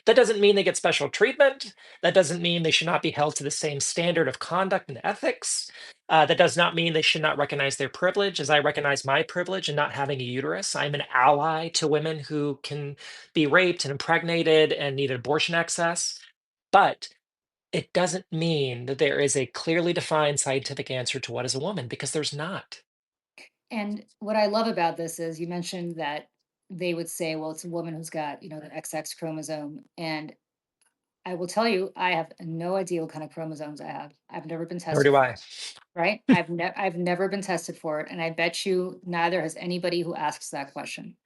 That doesn't mean they get special treatment. That doesn't mean they should not be held to the same standard of conduct and ethics. That does not mean they should not recognize their privilege, as I recognize my privilege in not having a uterus. I'm an ally to women who can be raped and impregnated and need abortion access. But it doesn't mean that there is a clearly defined scientific answer to what is a woman, because there's not. And what I love about this is you mentioned that they would say, well, it's a woman who's got, the XX chromosome. And I will tell you, I have no idea what kind of chromosomes I have. I've never been Nor tested do for I. it, right? I've never been tested for it. And I bet you neither has anybody who asks that question.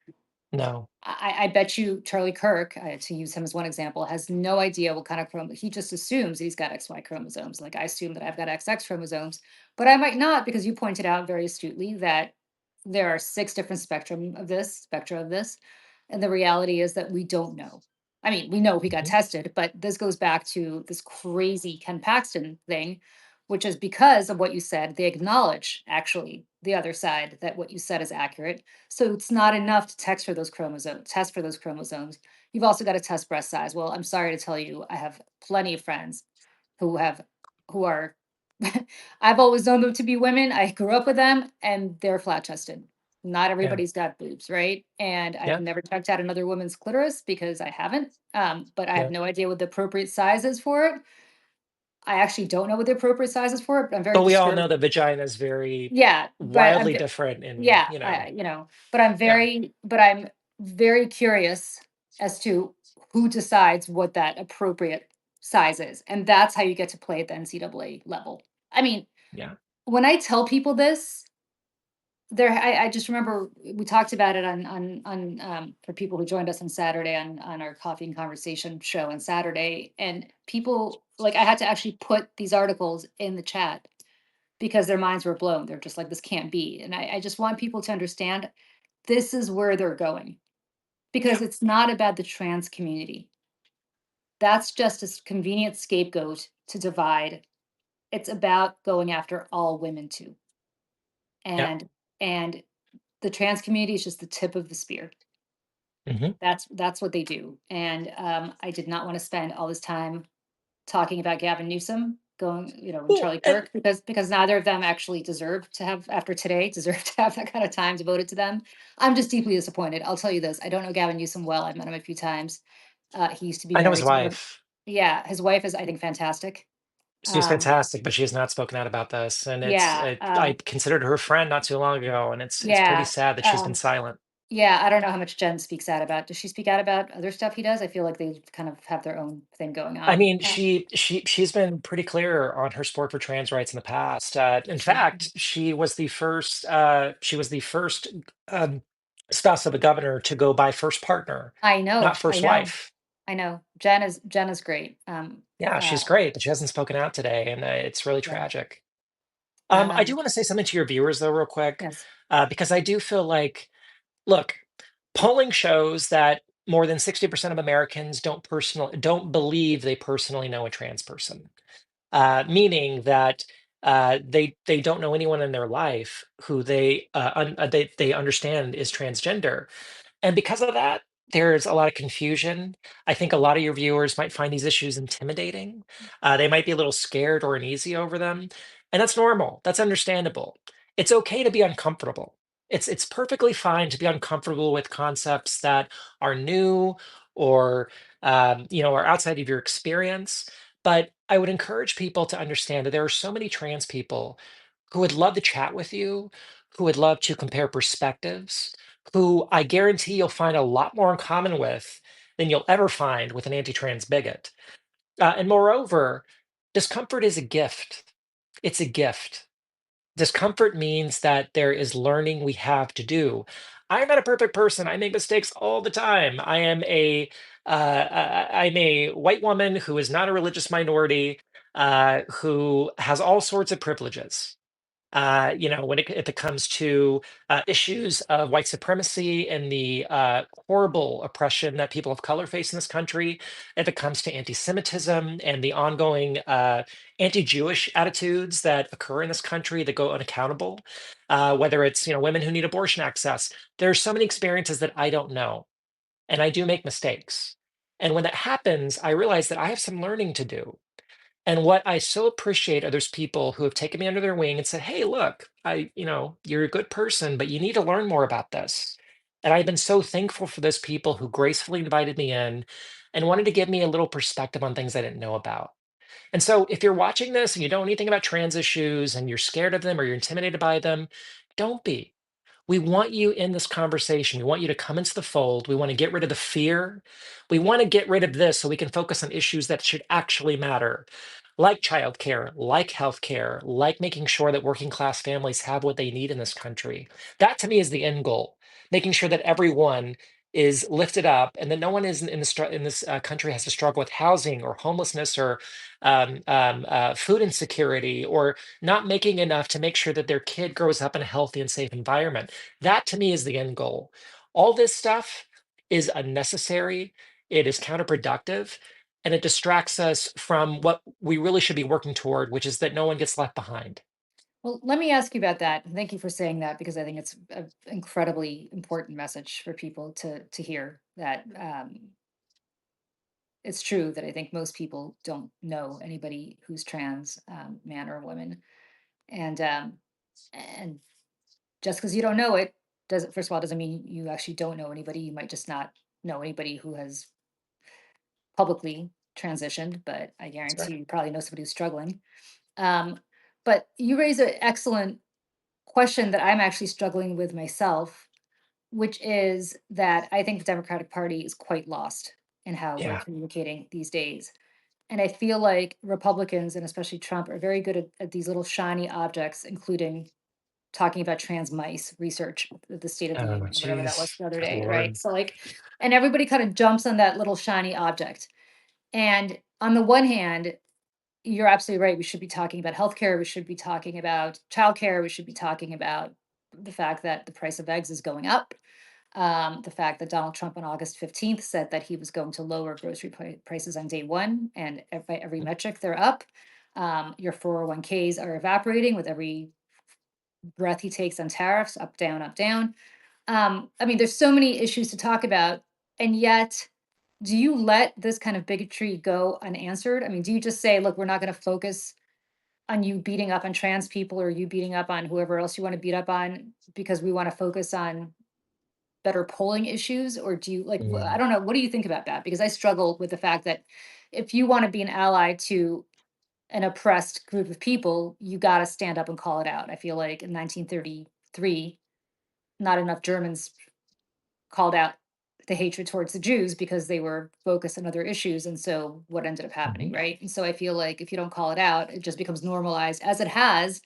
No. I bet you Charlie Kirk, to use him as one example, has no idea what kind of he just assumes he's got XY chromosomes. Like I assume that I've got XX chromosomes, but I might not because you pointed out very astutely that there are six different spectra of this, and the reality is that we don't know. I mean, we know he got Mhm. tested, but this goes back to this crazy Ken Paxton thing, which is because of what you said. They acknowledge actually the other side that what you said is accurate, so it's not enough to test for those chromosomes. You've also got to test breast size. Well, I'm sorry to tell you, I have plenty of friends who have who are I've always known them to be women. I grew up with them and they're flat chested. Not Yeah. everybody's got boobs, right? And I've Yeah. never checked out another woman's clitoris because I haven't. But I have Yeah. no idea what the appropriate size is for it. I actually don't know what the appropriate size is for it, but I'm very But we all know disturbed. that vagina is very Yeah, but wildly different in, yeah, but yeah, I'm very curious as to who decides what that appropriate size is, and that's how you get to play at the NCAA level. I mean, yeah. when I tell people this, I just remember we talked about it on for people who joined us on Saturday on our coffee and conversation show on Saturday, and people like I had to actually put these articles in the chat because their minds were blown. They're just like, this can't be. And I just want people to understand this is where they're going because Yeah. it's not about the trans community. That's just a convenient scapegoat to divide. It's about going after all women too. Yeah. And the trans community is just the tip of the spear. Hmm. That's what they do. And I did not want to spend all this time talking about Gavin Newsom going, and Well, Charlie and Kirk because neither of them actually deserve to have after today deserve to have that kind of time devoted to them. I'm just deeply disappointed. I'll tell you this: I don't know Gavin Newsom well. I've met him a few times. He used to be I know his married to one of, wife. yeah, his wife is I think fantastic. She's Um, fantastic, but she has not spoken out about this, and yeah, I considered her a friend not too long ago, and it's pretty yeah, sad that she's been um, silent. yeah. I don't know how much Jen speaks out about. Does she speak out about other stuff he does? I feel like they kind of have their own thing going I on. mean, she's been pretty clear on her support for trans rights in the past. In fact, she was the first um, spouse of a governor to go by first partner, I not know, I first know, wife. I know. Jen is great. Yeah, Uh, she's great, but she hasn't spoken out today, and it's really yeah. tragic. I do Um, want to say something to your viewers, though, real quick, yes. because I do feel like, look, polling shows that more than 60% of Americans don't believe they personally know a trans person, meaning that they don't know anyone in their life who they understand is transgender. And because of that, there's a lot of confusion. I think a lot of your viewers might find these issues intimidating. They might be a little scared or uneasy over them. And that's normal. That's understandable. It's okay to be uncomfortable. It's perfectly fine to be uncomfortable with concepts that are new or are outside of your experience. But I would encourage people to understand that there are so many trans people who would love to chat with you, who would love to compare perspectives, who I guarantee you'll find a lot more in common with than you'll ever find with an anti-trans bigot. And moreover, discomfort is a gift. It's a gift. Discomfort means that there is learning we have to do. I'm not a perfect person. I make mistakes all the time. I'm a white woman who is not a religious minority, who has all sorts of privileges. If it comes to issues of white supremacy and the horrible oppression that people of color face in this country, if it comes to anti-Semitism and the ongoing anti-Jewish attitudes that occur in this country that go unaccountable, whether it's women who need abortion access, there are so many experiences that I don't know, and I do make mistakes. And when that happens, I realize that I have some learning to do. And what I so appreciate are those people who have taken me under their wing and said, "Hey, look, you're a good person, but you need to learn more about this." And I've been so thankful for those people who gracefully invited me in and wanted to give me a little perspective on things I didn't know about. And so if you're watching this and you don't know anything about trans issues and you're scared of them or you're intimidated by them, don't be. We want you in this conversation. We want you to come into the fold. We want to get rid of the fear. We want to get rid of this so we can focus on issues that should actually matter, like childcare, like healthcare, like making sure that working class families have what they need in this country. That to me is the end goal, making sure that everyone is lifted up and that no one is in this country has to struggle with housing or homelessness or food insecurity or not making enough to make sure that their kid grows up in a healthy and safe environment. That to me is the end goal. All this stuff is unnecessary, it is counterproductive, and it distracts us from what we really should be working toward, which is that no one gets left behind. Well, let me ask you about that. Thank you for saying that because I think it's an incredibly important message for people to hear that it's true that I think most people don't know anybody who's trans, man or woman, and just because you don't know it doesn't first of all doesn't mean you actually don't know anybody. You might just not know anybody who has publicly transitioned, but I That's guarantee right. you probably know somebody who's struggling. Um, but you raise an excellent question that I'm actually struggling with myself, which is that I think the Democratic Party is quite lost in how we're Yeah. communicating these days. And I feel like Republicans and especially Trump are very good at these little shiny objects, including talking about trans mice research at the State of the Oh, Union, whatever that was geez. the other Good day, right? Lord. So like, and everybody kind of jumps on that little shiny object. And on the one hand, you're absolutely right. We should be talking about healthcare. We should be talking about childcare. We should be talking about the fact that the price of eggs is going up. The fact that Donald Trump on August 15th said that he was going to lower grocery prices on day one, and by every metric, they're up. Your 401ks are evaporating with every breath he takes on tariffs, up, down, up, down. I mean, there's so many issues to talk about, and yet, do you let this kind of bigotry go unanswered? I mean, do you just say, "Look, we're not going to focus on you beating up on trans people or you beating up on whoever else you want to beat up on because we want to focus on better polling issues?" Or do you like? I Mm, don't know. What do you think about that? Because I struggle with the fact that if you want to be an ally to an oppressed group of people, you got to stand up and call it out. I feel like in 1933, not enough Germans called out the hatred towards the Jews because they were focused on other issues. And so what ended up happening, Mhm. right? And so I feel like if you don't call it out, it just becomes normalized, as it has,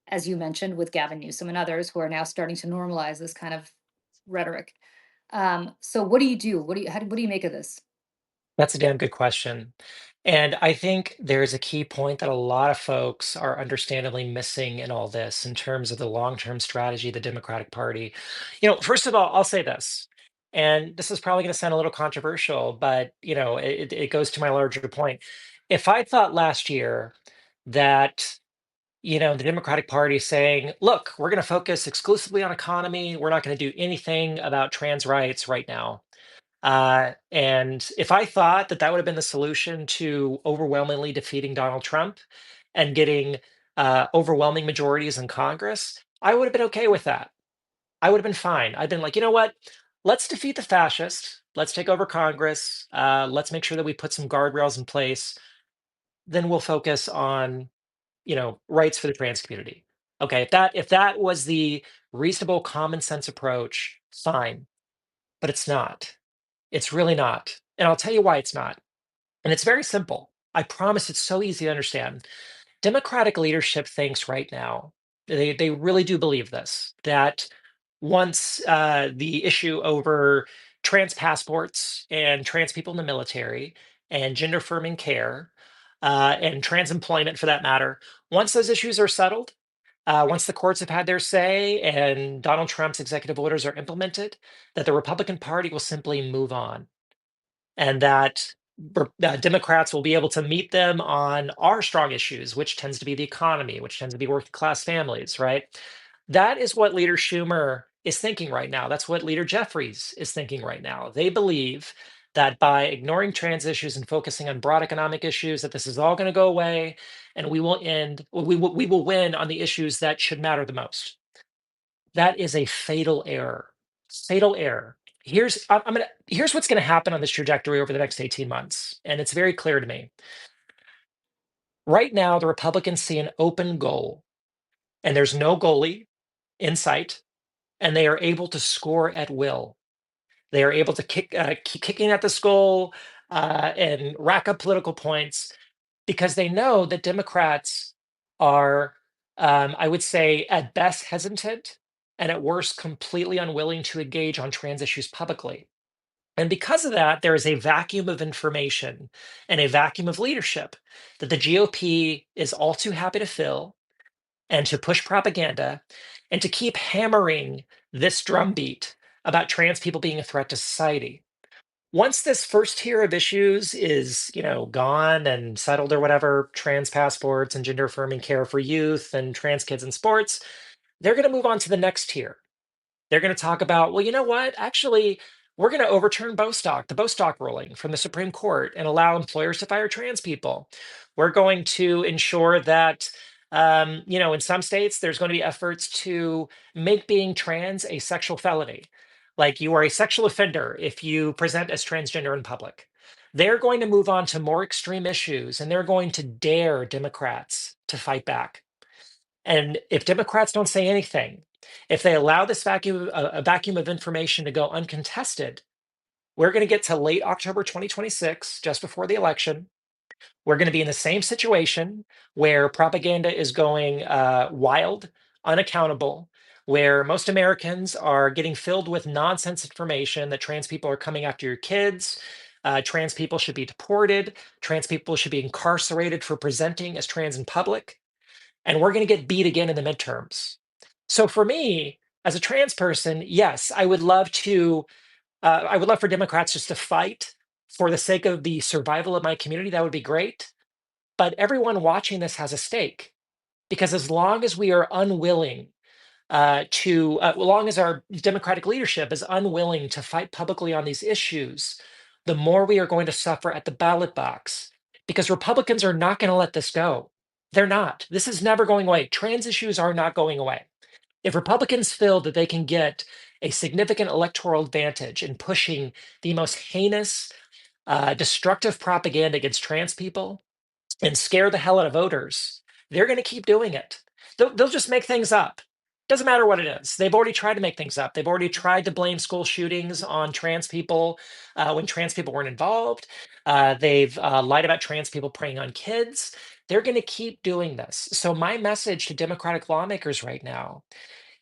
as you mentioned, with Gavin Newsom and others who are now starting to normalize this kind of rhetoric. So what do you do? What do you make of this? That's a damn good question. And I think there's a key point that a lot of folks are understandably missing in all this in terms of the long-term strategy of the Democratic Party. First of all, I'll say this, and this is probably going to sound a little controversial, but it goes to my larger point. If I thought last year that the Democratic Party saying, look, we're going to focus exclusively on economy, we're not going to do anything about trans rights right now, and if I thought that that would have been the solution to overwhelmingly defeating Donald Trump and getting overwhelming majorities in Congress, I would have been okay with that. I would have been fine. I'd been like, you know what? Let's defeat the fascists. Let's take over Congress. Let's make sure that we put some guardrails in place. Then we'll focus on, rights for the trans community. Okay, if that was the reasonable common sense approach, fine. But it's not. It's really not. And I'll tell you why it's not. And it's very simple. I promise it's so easy to understand. Democratic leadership thinks right now, they really do believe this, that once the issue over trans passports and trans people in the military and gender affirming care and trans employment for that matter, once those issues are settled, once the courts have had their say and Donald Trump's executive orders are implemented, that the Republican Party will simply move on and that Democrats will be able to meet them on our strong issues, which tends to be the economy, which tends to be working class families, right? That is what Leader Schumer is thinking right now. That's what Leader Jeffries is thinking right now. They believe that by ignoring trans issues and focusing on broad economic issues, that this is all going to go away, and we will win on the issues that should matter the most. That is a fatal error. Fatal error. Here's what's gonna happen on this trajectory over the next 18 months, and it's very clear to me. Right now, the Republicans see an open goal, and there's no goalie in sight, and they are able to score at will. They are able to keep kicking at this goal, and rack up political points because they know that Democrats are, I would say, at best hesitant and at worst completely unwilling to engage on trans issues publicly. And because of that, there is a vacuum of information and a vacuum of leadership that the GOP is all too happy to fill and to push propaganda and to keep hammering this drumbeat about trans people being a threat to society. Once this first tier of issues is, gone and settled or whatever, trans passports and gender affirming care for youth and trans kids in sports, they're going to move on to the next tier. They're going to talk about, well, you know what? Actually, we're going to overturn the Bostock ruling from the Supreme Court and allow employers to fire trans people. We're going to ensure that, in some states, there's going to be efforts to make being trans a sexual felony. Like you are a sexual offender if you present as transgender in public. They're going to move on to more extreme issues and they're going to dare Democrats to fight back. And if Democrats don't say anything, if they allow this a vacuum of information to go uncontested, we're going to get to late October 2026, just before the election. We're going to be in the same situation where propaganda is going wild, unaccountable, where most Americans are getting filled with nonsense information that trans people are coming after your kids. Trans people should be deported. Trans people should be incarcerated for presenting as trans in public, and we're going to get beat again in the midterms. So for me, as a trans person, yes, I would love to. I would love for Democrats just to fight for the sake of the survival of my community. That would be great. But everyone watching this has a stake because as long as we are unwilling as long as our Democratic leadership is unwilling to fight publicly on these issues, the more we are going to suffer at the ballot box because Republicans are not going to let this go. They're not. This is never going away. Trans issues are not going away. If Republicans feel that they can get a significant electoral advantage in pushing the most heinous, destructive propaganda against trans people, and scare the hell out of voters, they're going to keep doing it. They'll just make things up. Doesn't matter what it is. They've already tried to make things up. They've already tried to blame school shootings on trans people when trans people weren't involved. They've lied about trans people preying on kids. They're going to keep doing this. So, my message to Democratic lawmakers right now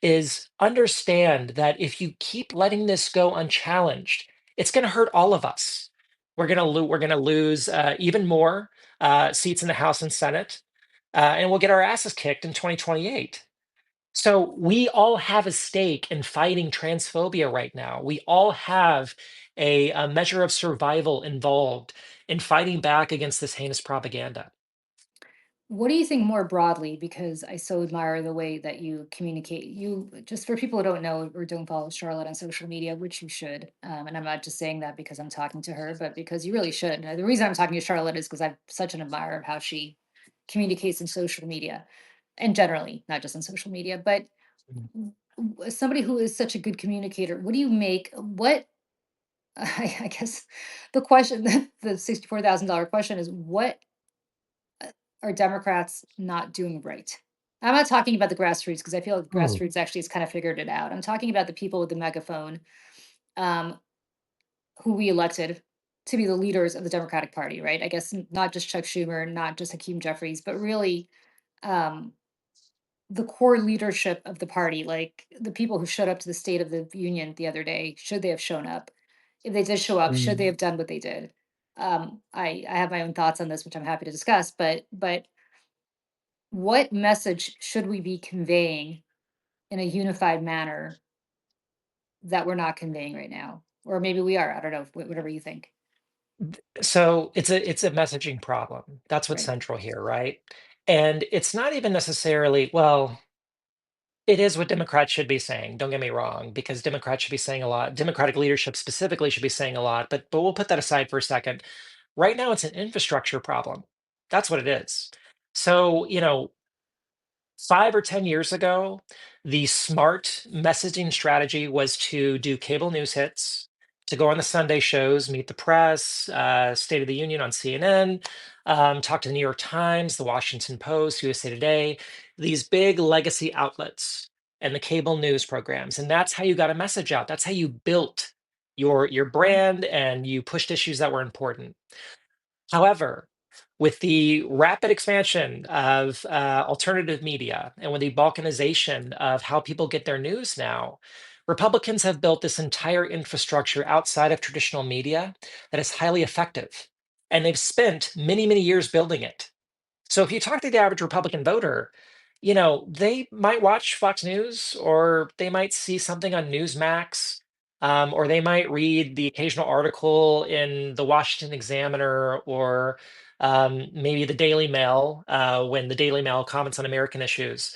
is understand that if you keep letting this go unchallenged, it's going to hurt all of us. We're going to lose even more seats in the House and Senate, and we'll get our asses kicked in 2028. So we all have a stake in fighting transphobia right now. We all have a measure of survival involved in fighting back against this heinous propaganda. What do you think more broadly? Because I so admire the way that you communicate. You, just for people who don't know or don't follow Charlotte on social media, which you should. And I'm not just saying that because I'm talking to her, but because you really should. The reason I'm talking to Charlotte is because I'm such an admirer of how she communicates in social media and generally, not just on social media. But Mm. as somebody who is such a good communicator, what do you make? What I guess the question, the $64,000 question is, what are Democrats not doing right? I'm not talking about the grassroots because I feel like the Hmm. grassroots actually has kind of figured it out. I'm talking about the people with the megaphone, um, who we elected to be the leaders of the Democratic Party, right? I guess not just Chuck Schumer, not just Hakeem Jeffries, but really, um, the core leadership of the party, like the people who showed up to the State of the Union the other day. Should they have shown up? If they did show up, should they Mm. have done what they did? I have my own thoughts on this, which I'm happy to discuss. But what message should we be conveying in a unified manner that we're not conveying right now? Or maybe we are. I don't know. Whatever you think. So it's a messaging problem. That's what's Right. central here, right? And it's not even necessarily, well, it is what Democrats should be saying. Don't get me wrong, because Democrats should be saying a lot. Democratic leadership specifically should be saying a lot, but we'll put that aside for a second. Right now, it's an infrastructure problem. That's what it is. So, 5 or 10 years ago, the smart messaging strategy was to do cable news hits, to go on the Sunday shows, meet the press, State of the Union on CNN, talk to the New York Times, the Washington Post, USA Today, these big legacy outlets and the cable news programs. And that's how you got a message out. That's how you built your brand and you pushed issues that were important. However, with the rapid expansion of alternative media and with the balkanization of how people get their news now, Republicans have built this entire infrastructure outside of traditional media that is highly effective. And they've spent many, many years building it. So if you talk to the average Republican voter, they might watch Fox News or they might see something on Newsmax, or they might read the occasional article in the Washington Examiner or maybe the Daily Mail when the Daily Mail comments on American issues.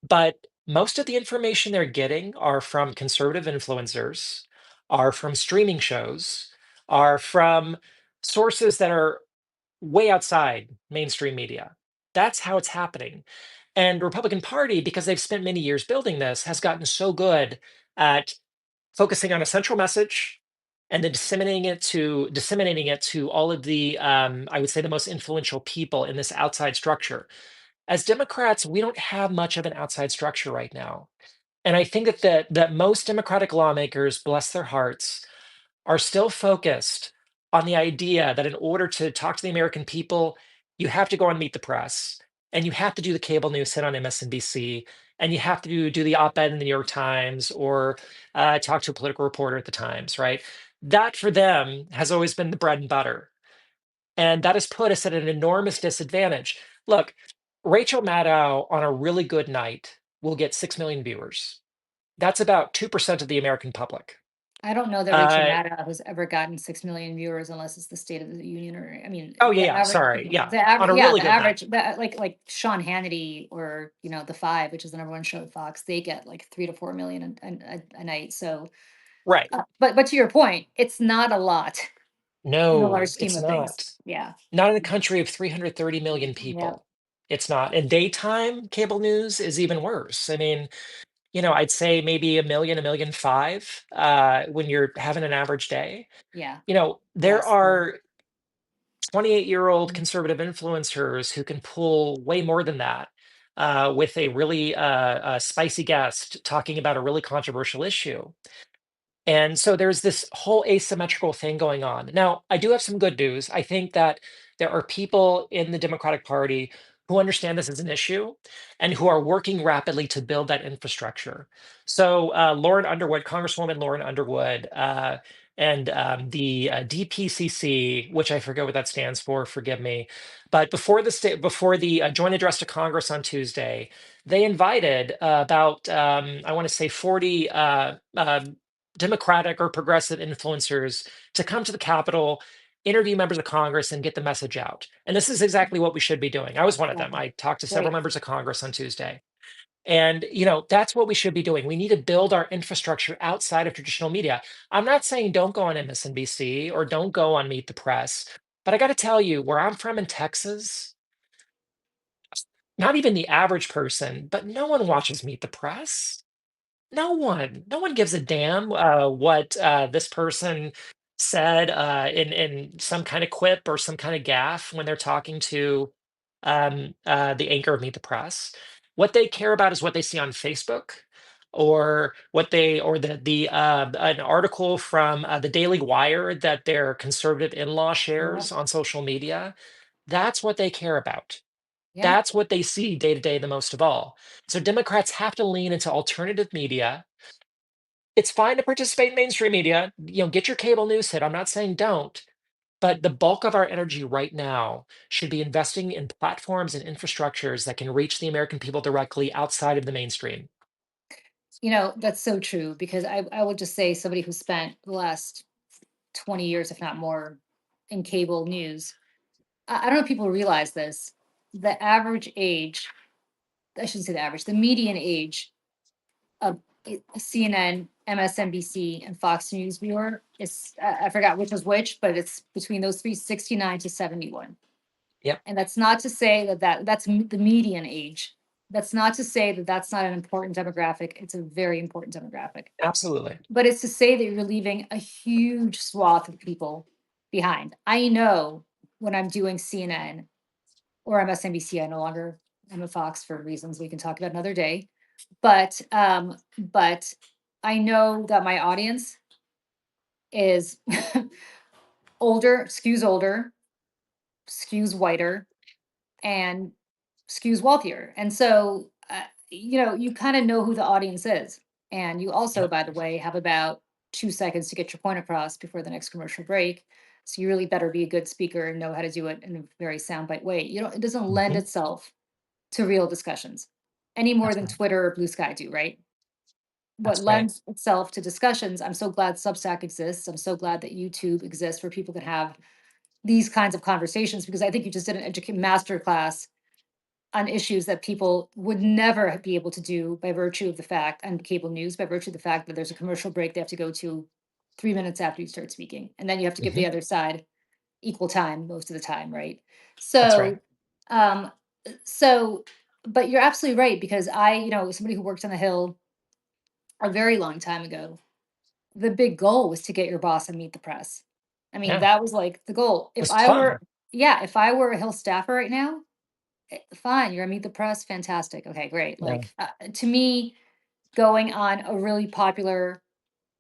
But most of the information they're getting are from conservative influencers, are from streaming shows, are from sources that are way outside mainstream media. That's how it's happening. And Republican Party, because they've spent many years building this, has gotten so good at focusing on a central message and then disseminating it to all of the I would say the most influential people in this outside structure. As Democrats, we don't have much of an outside structure right now. And I think that most Democratic lawmakers, bless their hearts, are still focused on the idea that in order to talk to the American people, you have to go and meet the press, and you have to do the cable news hit on MSNBC, and you have to do the op-ed in the New York Times or talk to a political reporter at the Times, right? That for them has always been the bread and butter, and that has put us at an enormous disadvantage. Look, Rachel Maddow on a really good night will get 6 million viewers. That's about 2% of the American public. I don't know that Rachel Uh, Maddow has ever gotten 6 million viewers unless it's the State of the Union, or I mean, Oh, yeah, the yeah, average, sorry, yeah, the average, on a yeah, really the good night. average, like Sean Hannity or the Five, which is the number one show at Fox, they get like 3 to 4 million a night. So, Right. but to your point, it's not a lot in the large No, scheme it's of things. not. Yeah, Not in a country of 330 million yeah, people. It's not. And daytime cable news is even worse. I mean, I'd say maybe a million five when you're having an average day. yeah, There less. Yeah. are 28-year-old conservative influencers who can pull way more than that with a really spicy guest talking about a really controversial issue. And so there's this whole asymmetrical thing going on. Now, I do have some good news. I think that there are people in the Democratic Party who understand this as an issue and who are working rapidly to build that infrastructure. So, Lauren Underwood, Congresswoman Lauren Underwood, and the DPCC, which I forget what that stands for, forgive me, but before the joint address to Congress on Tuesday, they invited about I want to say 40 Democratic or progressive influencers to come to the Capitol, interview members of Congress, and get the message out. And this is exactly what we should be doing. I was one of them. Exactly. I talked to several Great. members of Congress on Tuesday. And, that's what we should be doing. We need to build our infrastructure outside of traditional media. I'm not saying don't go on MSNBC or don't go on Meet the Press, but I got to tell you, where I'm from in Texas, not even the average person, but no one watches Meet the Press. No one gives a damn what this person said in some kind of quip or some kind of gaffe when they're talking to the anchor of Meet the Press. What they care about is what they see on Facebook, or an article from the Daily Wire that their conservative in-law Yeah. shares on social media. That's what they care about. Yeah. That's what they see day to day the most of all. So Democrats have to lean into alternative media. It's fine to participate in mainstream media, get your cable news hit. I'm not saying don't, but the bulk of our energy right now should be investing in platforms and infrastructures that can reach the American people directly outside of the mainstream. That's so true because I will just say somebody who spent the last 20 years, if not more, in cable news. I don't know if people realize this. The average age, I shouldn't say the average, the median age of CNN, MSNBC, and Fox News viewer is, I forgot which was which, but it's between those three, 69 to 71. Yep, And that's not to say that the median age. That's not to say that that's not an important demographic. It's a very important demographic. absolutely. But it's to say that you're leaving a huge swath of people behind. I know when I'm doing CNN or MSNBC, I no longer am a Fox for reasons we can talk about another day. But I know that my audience is older, skews whiter, and skews wealthier. And so, you kind of know who the audience is. And you also, Yep. by the way, have about 2 seconds to get your point across before the next commercial break. So you really better be a good speaker and know how to do it in a very soundbite way. It doesn't lend Hmm. itself to real discussions any more That's than right. Twitter or Blue Sky do, right? What That's right. lends itself to discussions. I'm so glad Substack exists. I'm so glad that YouTube exists where people can have these kinds of conversations because I think you just did an educate master class on issues that people would never be able to do by virtue of the fact on cable news, by virtue of the fact that there's a commercial break they have to go to 3 minutes after you start speaking. And then you have to give Hmm. the other side equal time most of the time, right? That's right. So, um, so, but you're absolutely right because somebody who worked on the Hill a very long time ago, the big goal was to get your boss and meet the press. I mean, Yeah, that was like the goal. it was fun. If I were a Hill staffer right now, fine, you're gonna meet the press, fantastic. Okay, great. Yeah. Like to me, going on a really popular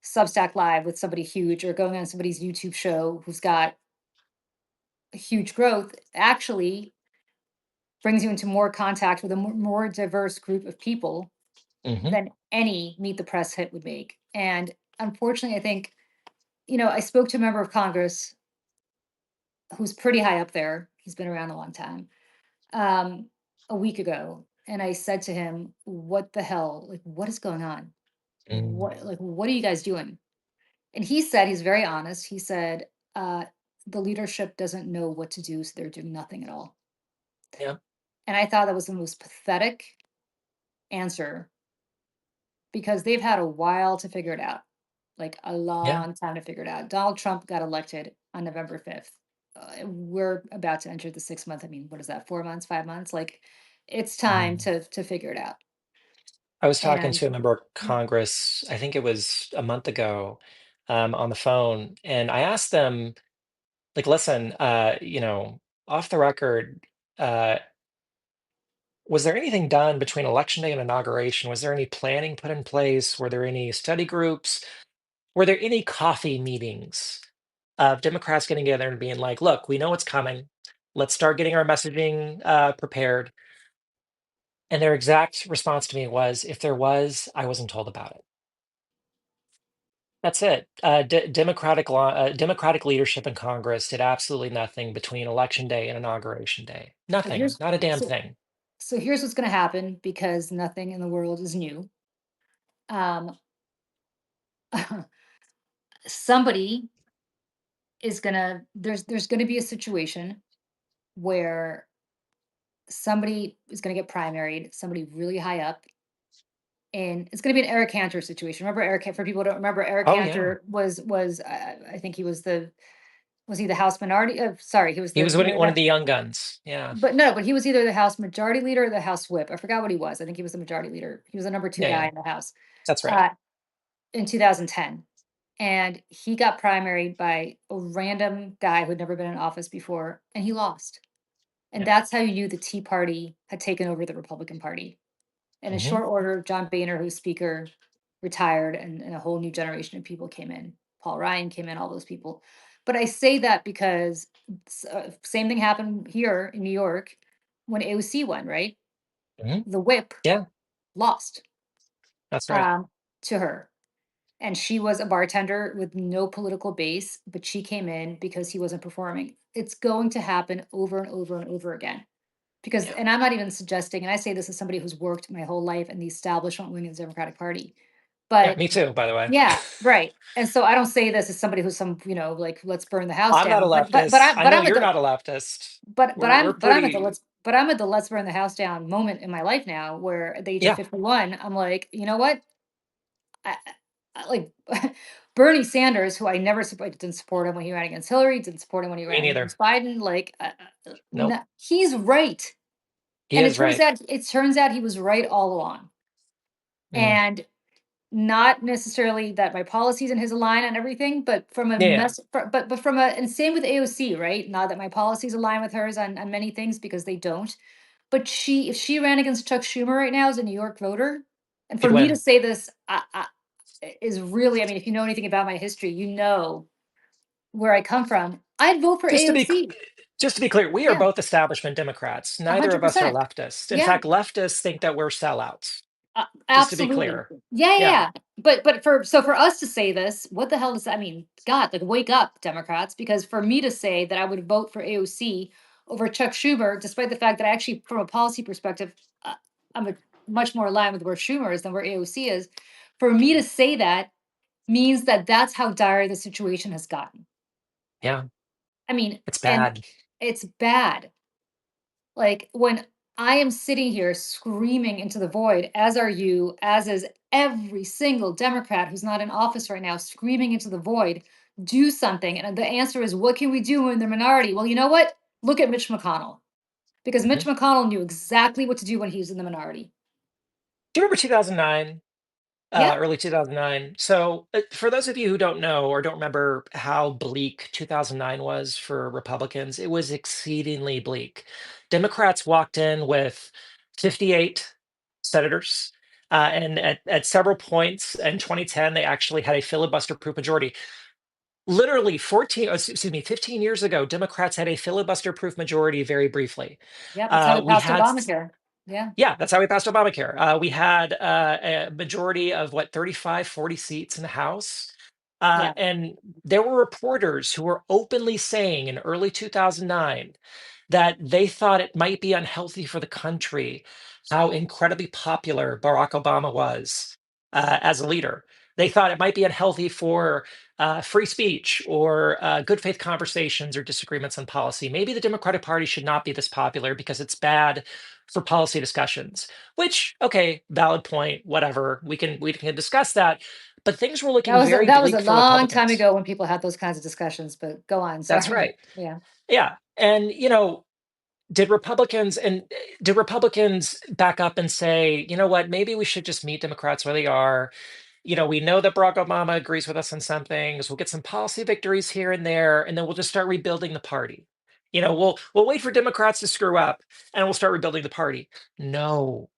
Substack live with somebody huge, or going on somebody's YouTube show who's got a huge growth, actually brings you into more contact with a more diverse group of people Hmm. than any meet the press hit would make. And unfortunately, I think I spoke to a member of Congress who's pretty high up there. He's been around a long time. Um, a week ago, and I said to him, "What the hell? Like, what is going on? What are you guys doing?" And he said, he's very honest. He said, "The leadership doesn't know what to do, so they're doing nothing at all." Yeah. And I thought that was the most pathetic answer because they've had a while to figure it out, like a Yeah. long time to figure it out. Donald Trump got elected on November 5th. We're about to enter the 6 month. I mean, what is that? 4 months, 5 months? Like, it's time Mm. to figure it out. I was talking And to a member of Congress, I think it was a month ago, on the phone, and I asked them, like, listen, off the record, uh, was there anything done between election day and inauguration? Was there any planning put in place? Were there any study groups? Were there any coffee meetings of Democrats getting together and being like, look, we know what's coming. Let's start getting our messaging prepared. And their exact response to me was, if there was, I wasn't told about it. That's it. Democratic leadership in Congress did absolutely nothing between election day and inauguration day. So Nothing, here's not a damn so thing. so here's what's going to happen because nothing in the world is new. Um, somebody is gonna there's gonna be a situation where somebody is gonna get primaried, somebody really high up, and it's gonna be an Eric Cantor situation. Remember Eric? For people who don't remember, Eric Oh yeah, Cantor was I think he was he the House minority? Sorry, he was he the was either one of the the young guns. Yeah, but no, but he was either the House Majority Leader or the House Whip. I forgot what he was. I think he was the Majority Leader. He was the number two yeah, guy yeah. in the House That's right. uh, in 2010. And he got primaried by a random guy who'd never been in office before, and he lost. And Yeah. that's how you knew the Tea Party had taken over the Republican Party. And in Hmm. short order, John Boehner, who's speaker, retired, and a whole new generation of people came in. Paul Ryan came in, all those people. But I say that because same thing happened here in New York when AOC won, right? Hmm. The whip Yeah, lost that's right. um, to her. And she was a bartender with no political base, but she came in because he wasn't performing. It's going to happen over and over and over again. Because, Yeah, and I'm not even suggesting, and I say this as somebody who's worked my whole life in the establishment wing of the Democratic Party. yeah. But Me too, by the way. yeah, right. And so I don't say this as somebody who's some, like let's burn the house I'm not a down. But leftist. I know I'm at you're the not a leftist. but We're I'm at the pretty. let's burn the house down moment in my life now where at the age of Yeah. 51, I'm like, you know what? Like Bernie Sanders, who I never support, didn't support him when he ran against Hillary, didn't support him when he Me ran neither. against Biden. Like, Nope. he's right, He and is right. it turns out he was right all along, Mm. and not necessarily that my policies and his align on everything, but from a Yeah, yeah. but from a and same with AOC, right? Not that my policies align with hers on many things because they don't. But if she ran against Chuck Schumer right now as a New York voter, and for He'd me to win. say this, is really, I mean, if you know anything about my history, you know where I come from. I'd vote for Just to be AOC. just to be clear, we are Yeah, both establishment Democrats. Neither of us are 100%. leftists. In Yeah, fact, leftists think that we're sellouts. Just to be absolutely. clear. Yeah, yeah, Yeah. yeah. But for us to say this, what the hell does that mean? God, like wake up, Democrats, because for me to say that I would vote for AOC over Chuck Schumer, despite the fact that I actually, from a policy perspective, I'm much more aligned with where Schumer is than where AOC is. For me to say that means that that's how dire the situation has gotten. Yeah. I mean, It's and bad. it's bad. Like when I am sitting here screaming into the void, as are you, as is every single Democrat who's not in office right now, screaming into the void, do something. And the answer is, what can we do when they're minority? Well, you know what? Look at Mitch McConnell, because Mitch Mhm. McConnell knew exactly what to do when he was in the minority. Do you remember 2009? Yeah, Early 2009. So, for those of you who don't know or don't remember how bleak 2009 was for Republicans, it was exceedingly bleak. Democrats walked in with 58 senators. And at several points in 2010, they actually had a filibuster-proof majority. Literally 15 years ago, Democrats had a filibuster-proof majority very briefly. yeah, that's how we We passed had Obamacare. Yeah, Yeah, that's how we passed Obamacare. We had a majority of what, 35, 40 seats in the House. yeah. And there were reporters who were openly saying in early 2009 that they thought it might be unhealthy for the country how incredibly popular Barack Obama was as a leader. They thought it might be unhealthy for free speech or good faith conversations or disagreements on policy. Maybe the Democratic Party should not be this popular because it's bad for policy discussions. Which, okay, valid point, whatever. We can discuss that. But things were looking very That was a bleak for long time Republicans. ago when people had those kinds of discussions. But go on. That's Sorry. right. Yeah. Yeah. And did Republicans back up and say, you know what, maybe we should just meet Democrats where they are? We know that Barack Obama agrees with us on some things. We'll get some policy victories here and there, and then we'll just start rebuilding the party. We'll wait for Democrats to screw up, and we'll start rebuilding the party. No,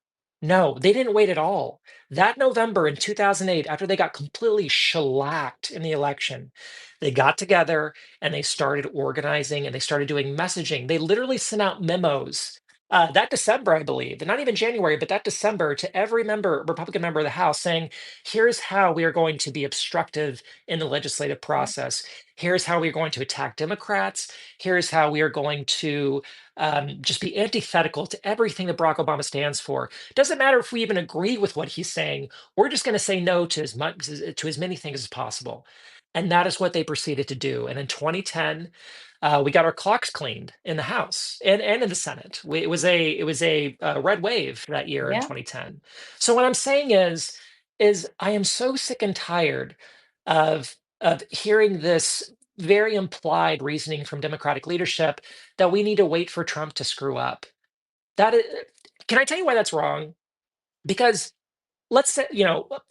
no, they didn't wait at all. That November in 2008, after they got completely shellacked in the election, they got together and they started organizing and they started doing messaging. They literally sent out memos that December, I believe, and not even January, but that December to every Republican member of the House saying, here's how we are going to be obstructive in the legislative Yeah. process. Here's how we are going to attack Democrats. Here's how we are going to just be antithetical to everything that Barack Obama stands for. Doesn't matter if we even agree with what he's saying. We're just going to say no to as many things as possible. And that is what they proceeded to do. And in 2010, we got our clocks cleaned in the House and in the Senate. It was a red wave that year in Yeah. 2010. So what I'm saying is I am so sick and tired of hearing this very implied reasoning from Democratic leadership that we need to wait for Trump to screw up. That is, can I tell you why that's wrong? Because let's say,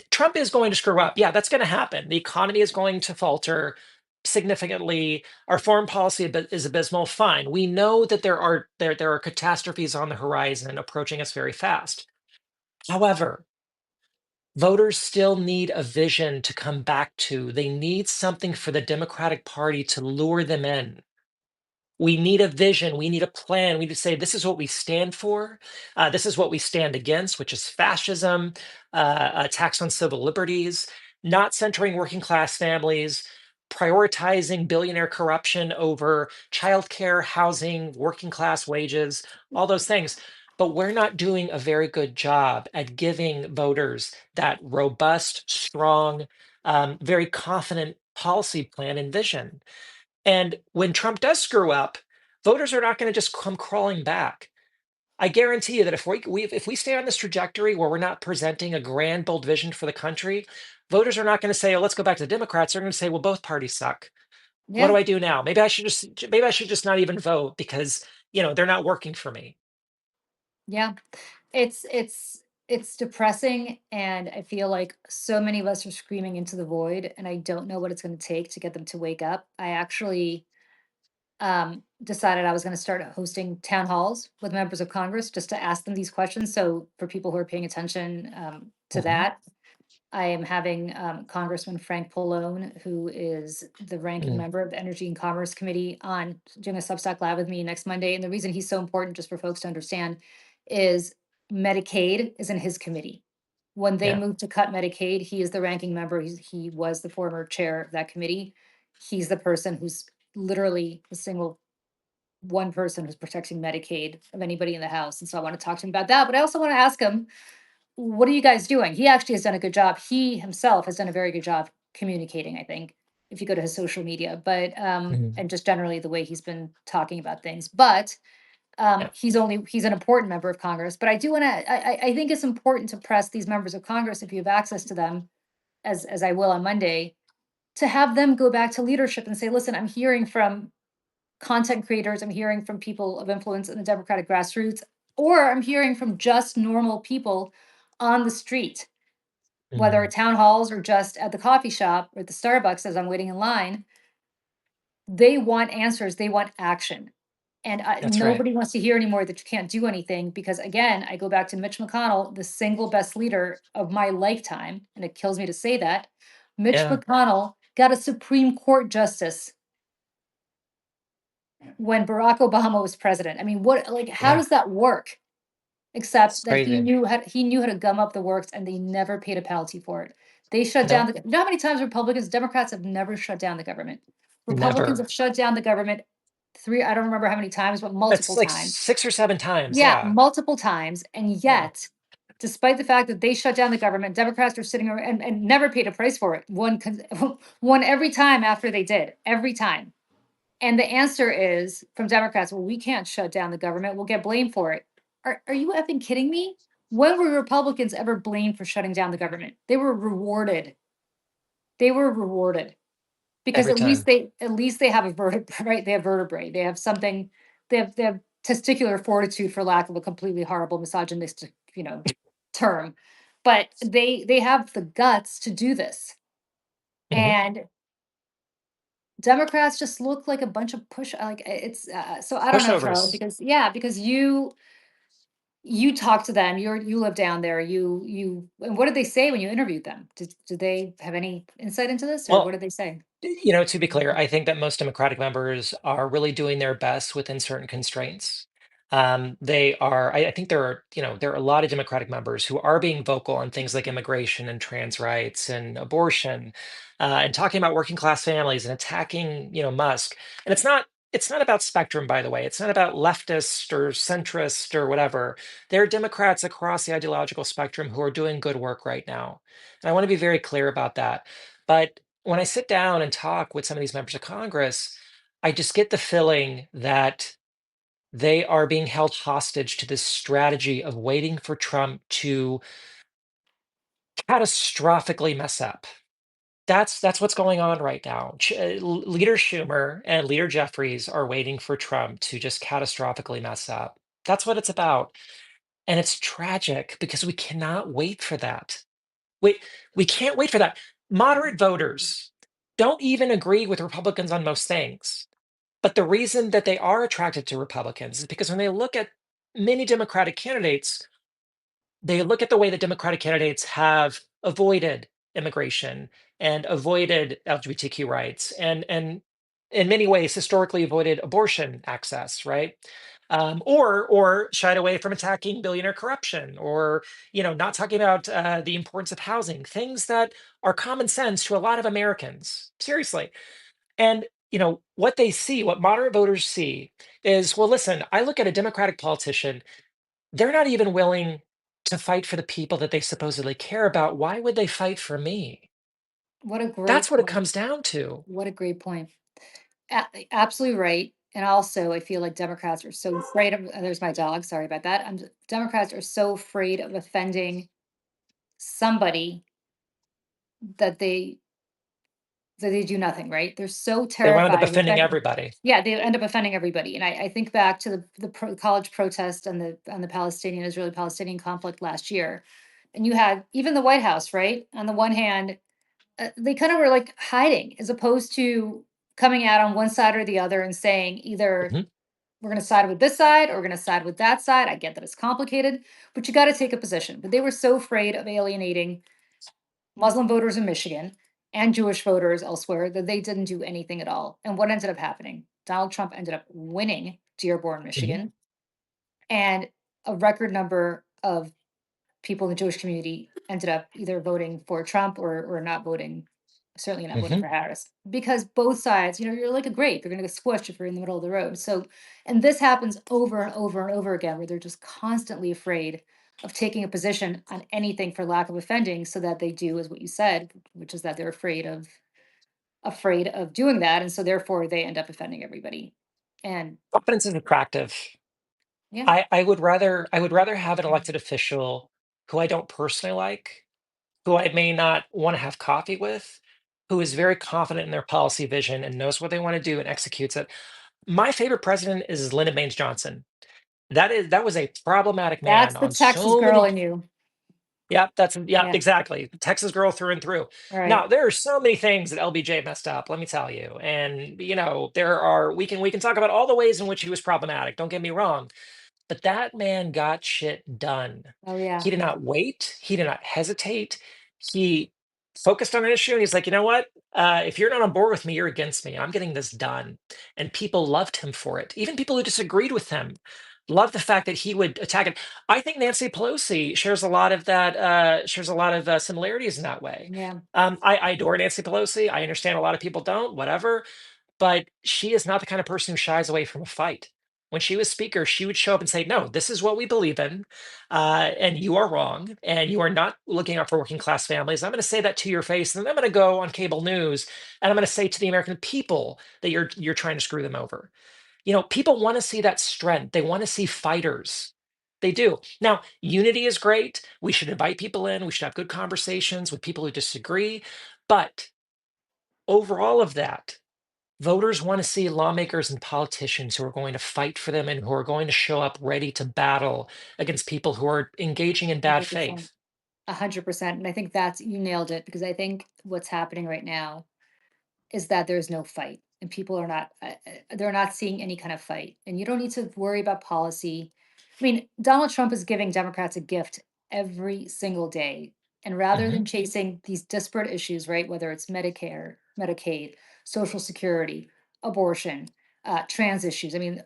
Trump is going to screw up. Yeah, that's going to happen. The economy is going to falter significantly. Our foreign policy is abysmal. Fine. We know that there are catastrophes on the horizon approaching us very fast. However, voters still need a vision to come back to. They need something for the Democratic Party to lure them in. We need a vision. We need a plan. We need to say, this is what we stand for. This is what we stand against, which is fascism, attacks on civil liberties, not centering working class families, prioritizing billionaire corruption over childcare, housing, working class wages, all those things. But we're not doing a very good job at giving voters that robust, strong, very confident policy plan and vision. And when Trump does screw up, voters are not going to just come crawling back. I guarantee you that if we stay on this trajectory where we're not presenting a grand, bold vision for the country, voters are not going to say, "Oh, let's go back to the Democrats." They're going to say, "Well, both parties suck. What do Yeah. I do now? Maybe I should just not even vote because they're not working for me." Yeah. It's depressing, and I feel like so many of us are screaming into the void, and I don't know what it's going to take to get them to wake up. I actually decided I was going to start hosting town halls with members of Congress just to ask them these questions. So for people who are paying attention to Mhm. that, I am having Congressman Frank Pallone, who is the ranking Mm, member of the Energy and Commerce Committee, on doing a Substack Live with me next Monday. And the reason he's so important, just for folks to understand, is Medicaid is in his committee. When they yeah, moved to cut Medicaid, he is the ranking member. He was the former chair of that committee. He's the person who's literally the single one person who's protecting Medicaid of anybody in the House. And so I want to talk to him about that. But I also want to ask him, what are you guys doing? He actually has done a good job. He himself has done a very good job communicating, I think, if you go to his social media, but mhm, and just generally the way he's been talking about things. But yeah, he's an important member of Congress. But I do want to I think it's important to press these members of Congress, if you have access to them, as I will on Monday, to have them go back to leadership and say, listen, I'm hearing from content creators, I'm hearing from people of influence in the Democratic grassroots, or I'm hearing from just normal people on the street, whether mhm. at town halls or just at the coffee shop or at the Starbucks as I'm waiting in line. They want answers, they want action. And That's right. nobody wants to hear anymore that you can't do anything because, again, I go back to Mitch McConnell, the single best leader of my lifetime. And it kills me to say that. Mitch Yeah, McConnell got a Supreme Court justice when Barack Obama was president. I mean, what, like, how yeah, does that work? it's Except that crazy. he knew how to gum up the works, and they never paid a penalty for it. They shut down No, the you know how many times Democrats have never shut down the government? Republicans never. have shut down the government I don't remember how many times, but It's multiple like times. 6 or 7 times. Yeah, Yeah, multiple times, and yeah, yet, despite the fact that they shut down the government, Democrats are sitting around and never paid a price for it. Won every time after they did, every time. And the answer is from Democrats, well, we can't shut down the government. We'll get blamed for it. Are you effing kidding me? When were Republicans ever blamed for shutting down the government? They were rewarded. They were rewarded because every time. at least they have a vertebrae, right? They have vertebrae. They have something. They have testicular fortitude, for lack of a completely horrible misogynistic, term. but they have the guts to do this. Mhm. And Democrats just look like a bunch of it's so I don't know, Charlie, Pushovers. because yeah, because you talk to them, you live down there, and what did they say when you interviewed them? Did they have any insight into this, or what Well, did they say? To be clear, I think that most Democratic members are really doing their best within certain constraints. They are, I think there are a lot of Democratic members who are being vocal on things like immigration and trans rights and abortion, and talking about working class families and attacking, Musk. And it's not about spectrum, by the way. It's not about leftist or centrist or whatever. There are Democrats across the ideological spectrum who are doing good work right now. And I want to be very clear about that. But when I sit down and talk with some of these members of Congress, I just get the feeling that they are being held hostage to this strategy of waiting for Trump to catastrophically mess up. That's what's going on right now. Leader Schumer and Leader Jeffries are waiting for Trump to just catastrophically mess up. That's what it's about. And it's tragic because we cannot wait for that. We we can't wait for that. Moderate voters don't even agree with Republicans on most things. But the reason that they are attracted to Republicans is because when they look at many Democratic candidates, they look at the way that Democratic candidates have avoided immigration and avoided LGBTQ rights and in many ways historically avoided abortion access, right? Or shied away from attacking billionaire corruption, or not talking about the importance of housing, things that are common sense to a lot of Americans. Seriously, and what they see, what moderate voters see, is, well, listen, I look at a Democratic politician, they're not even willing to fight for the people that they supposedly care about. Why would they fight for me? What a That's great what it point. comes down to. What a great point. Absolutely right. And also, I feel like Democrats are so afraid of. There's my dog. Sorry about that. Democrats are so afraid of offending somebody that they do nothing. Right? They're so They wound up terrified of offending offending. everybody. Yeah, they end up offending everybody. And I think back to the college protest on the Palestinian Israeli Palestinian conflict last year, and you had even the White House. Right? On the one hand, they kind of were like hiding, as opposed to coming out on one side or the other and saying either Mhm, we're going to side with this side or we're going to side with that side. I get that it's complicated, but you got to take a position. But they were so afraid of alienating Muslim voters in Michigan and Jewish voters elsewhere that they didn't do anything at all. And what ended up happening? Donald Trump ended up winning Dearborn, mhm, Michigan, and a record number of people in the Jewish community ended up either voting for Trump or not voting, certainly not voting mhm. for Harris, because both sides, you're like a grape, you're going to get squished if you're in the middle of the road. So, and this happens over and over and over again, where they're just constantly afraid of taking a position on anything for lack of offending, so that they do, is what you said, which is that they're afraid of doing that, and so therefore they end up offending everybody. And Confidence is attractive. yeah, I would rather have an elected official who I don't personally like, who I may not want to have coffee with, who is very confident in their policy vision and knows what they want to do and executes it. My favorite president is Lyndon Baines Johnson. That was a problematic that's man the on Texas so girl many. in you. Yeah, Yeah, exactly. Texas girl through and through. all right. Now, there are so many things that LBJ messed up, let me tell you. And there are we can talk about all the ways in which he was problematic. Don't get me wrong. But that man got shit done. Oh yeah. He did not wait. He did not hesitate. He focused on an issue and he's like, you know what? If you're not on board with me, you're against me. I'm getting this done. And people loved him for it. Even people who disagreed with him loved the fact that he would attack it. I think Nancy Pelosi shares a lot of that, shares a lot of similarities in that way. Yeah. I adore Nancy Pelosi. I understand a lot of people don't, whatever, but she is not the kind of person who shies away from a fight. When she was speaker, she would show up and say, "No, this is what we believe in, and you are wrong, and you are not looking out for working class families. I'm going to say that to your face, and then I'm going to go on cable news, and I'm going to say to the American people that you're trying to screw them over." People want to see that strength. They want to see fighters. They do. Now, unity is great. We should invite people in. We should have good conversations with people who disagree. But over all of that, voters want to see lawmakers and politicians who are going to fight for them and who are going to show up ready to battle against people who are engaging in bad 100%. faith. 100%. And I think that's, you nailed it, because I think what's happening right now is that there's no fight, and people are not, they're not seeing any kind of fight. And you don't need to worry about policy. I mean, Donald Trump is giving Democrats a gift every single day. And rather Hmm. than chasing these disparate issues, right, whether it's Medicare, Medicaid, Social Security, abortion, trans issues, I mean,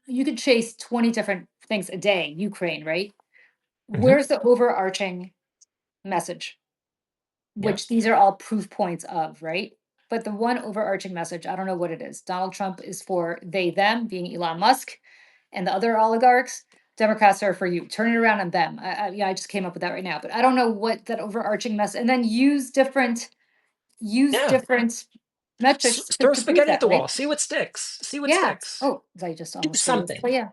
you could chase 20 different things a day, Ukraine, right? Hmm. Where's the overarching message? Yeah. Which these are all proof points of, right? But the one overarching message, I don't know what it is. Donald Trump is for they, them, being Elon Musk and the other oligarchs. Democrats are for you. Turn it around on them. Yeah, I just came up with that right now, but I don't know what that overarching mess. And then use Yeah. different metrics Throw to prove spaghetti at that, the right? wall. See what sticks. See what Yeah. sticks. Oh, I just Do almost said words, something. but yeah.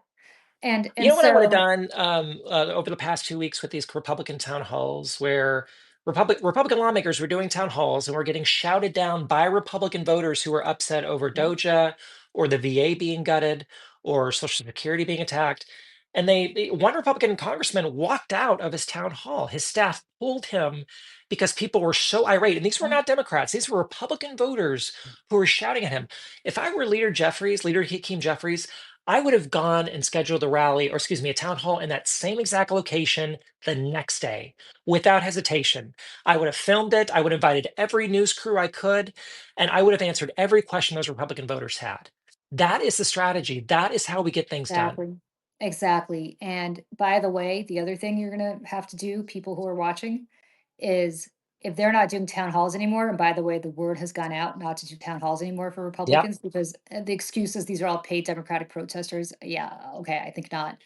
You And know what I would have so done over the past 2 weeks with these Republican town halls, where Republican lawmakers were doing town halls and were getting shouted down by Republican voters who were upset over yeah, Doja or the VA being gutted or Social Security being attacked. And one Republican congressman walked out of his town hall. His staff pulled him because people were so irate. And these were yeah, not Democrats; these were Republican voters who were shouting at him. If I were Leader Hakeem Jeffries, I would have gone and scheduled a rally, or excuse me, a town hall in that same exact location the next day without hesitation. I would have filmed it. I would have invited every news crew I could, and I would have answered every question those Republican voters had. That is the strategy. That is how we get things done. exactly. Exactly. And by the way, the other thing you're going to have to do, people who are watching, is if they're not doing town halls anymore, and by the way, the word has gone out not to do town halls anymore for Yep. Republicans, because the excuse is these are all paid Democratic protesters. Yeah, okay, I think not.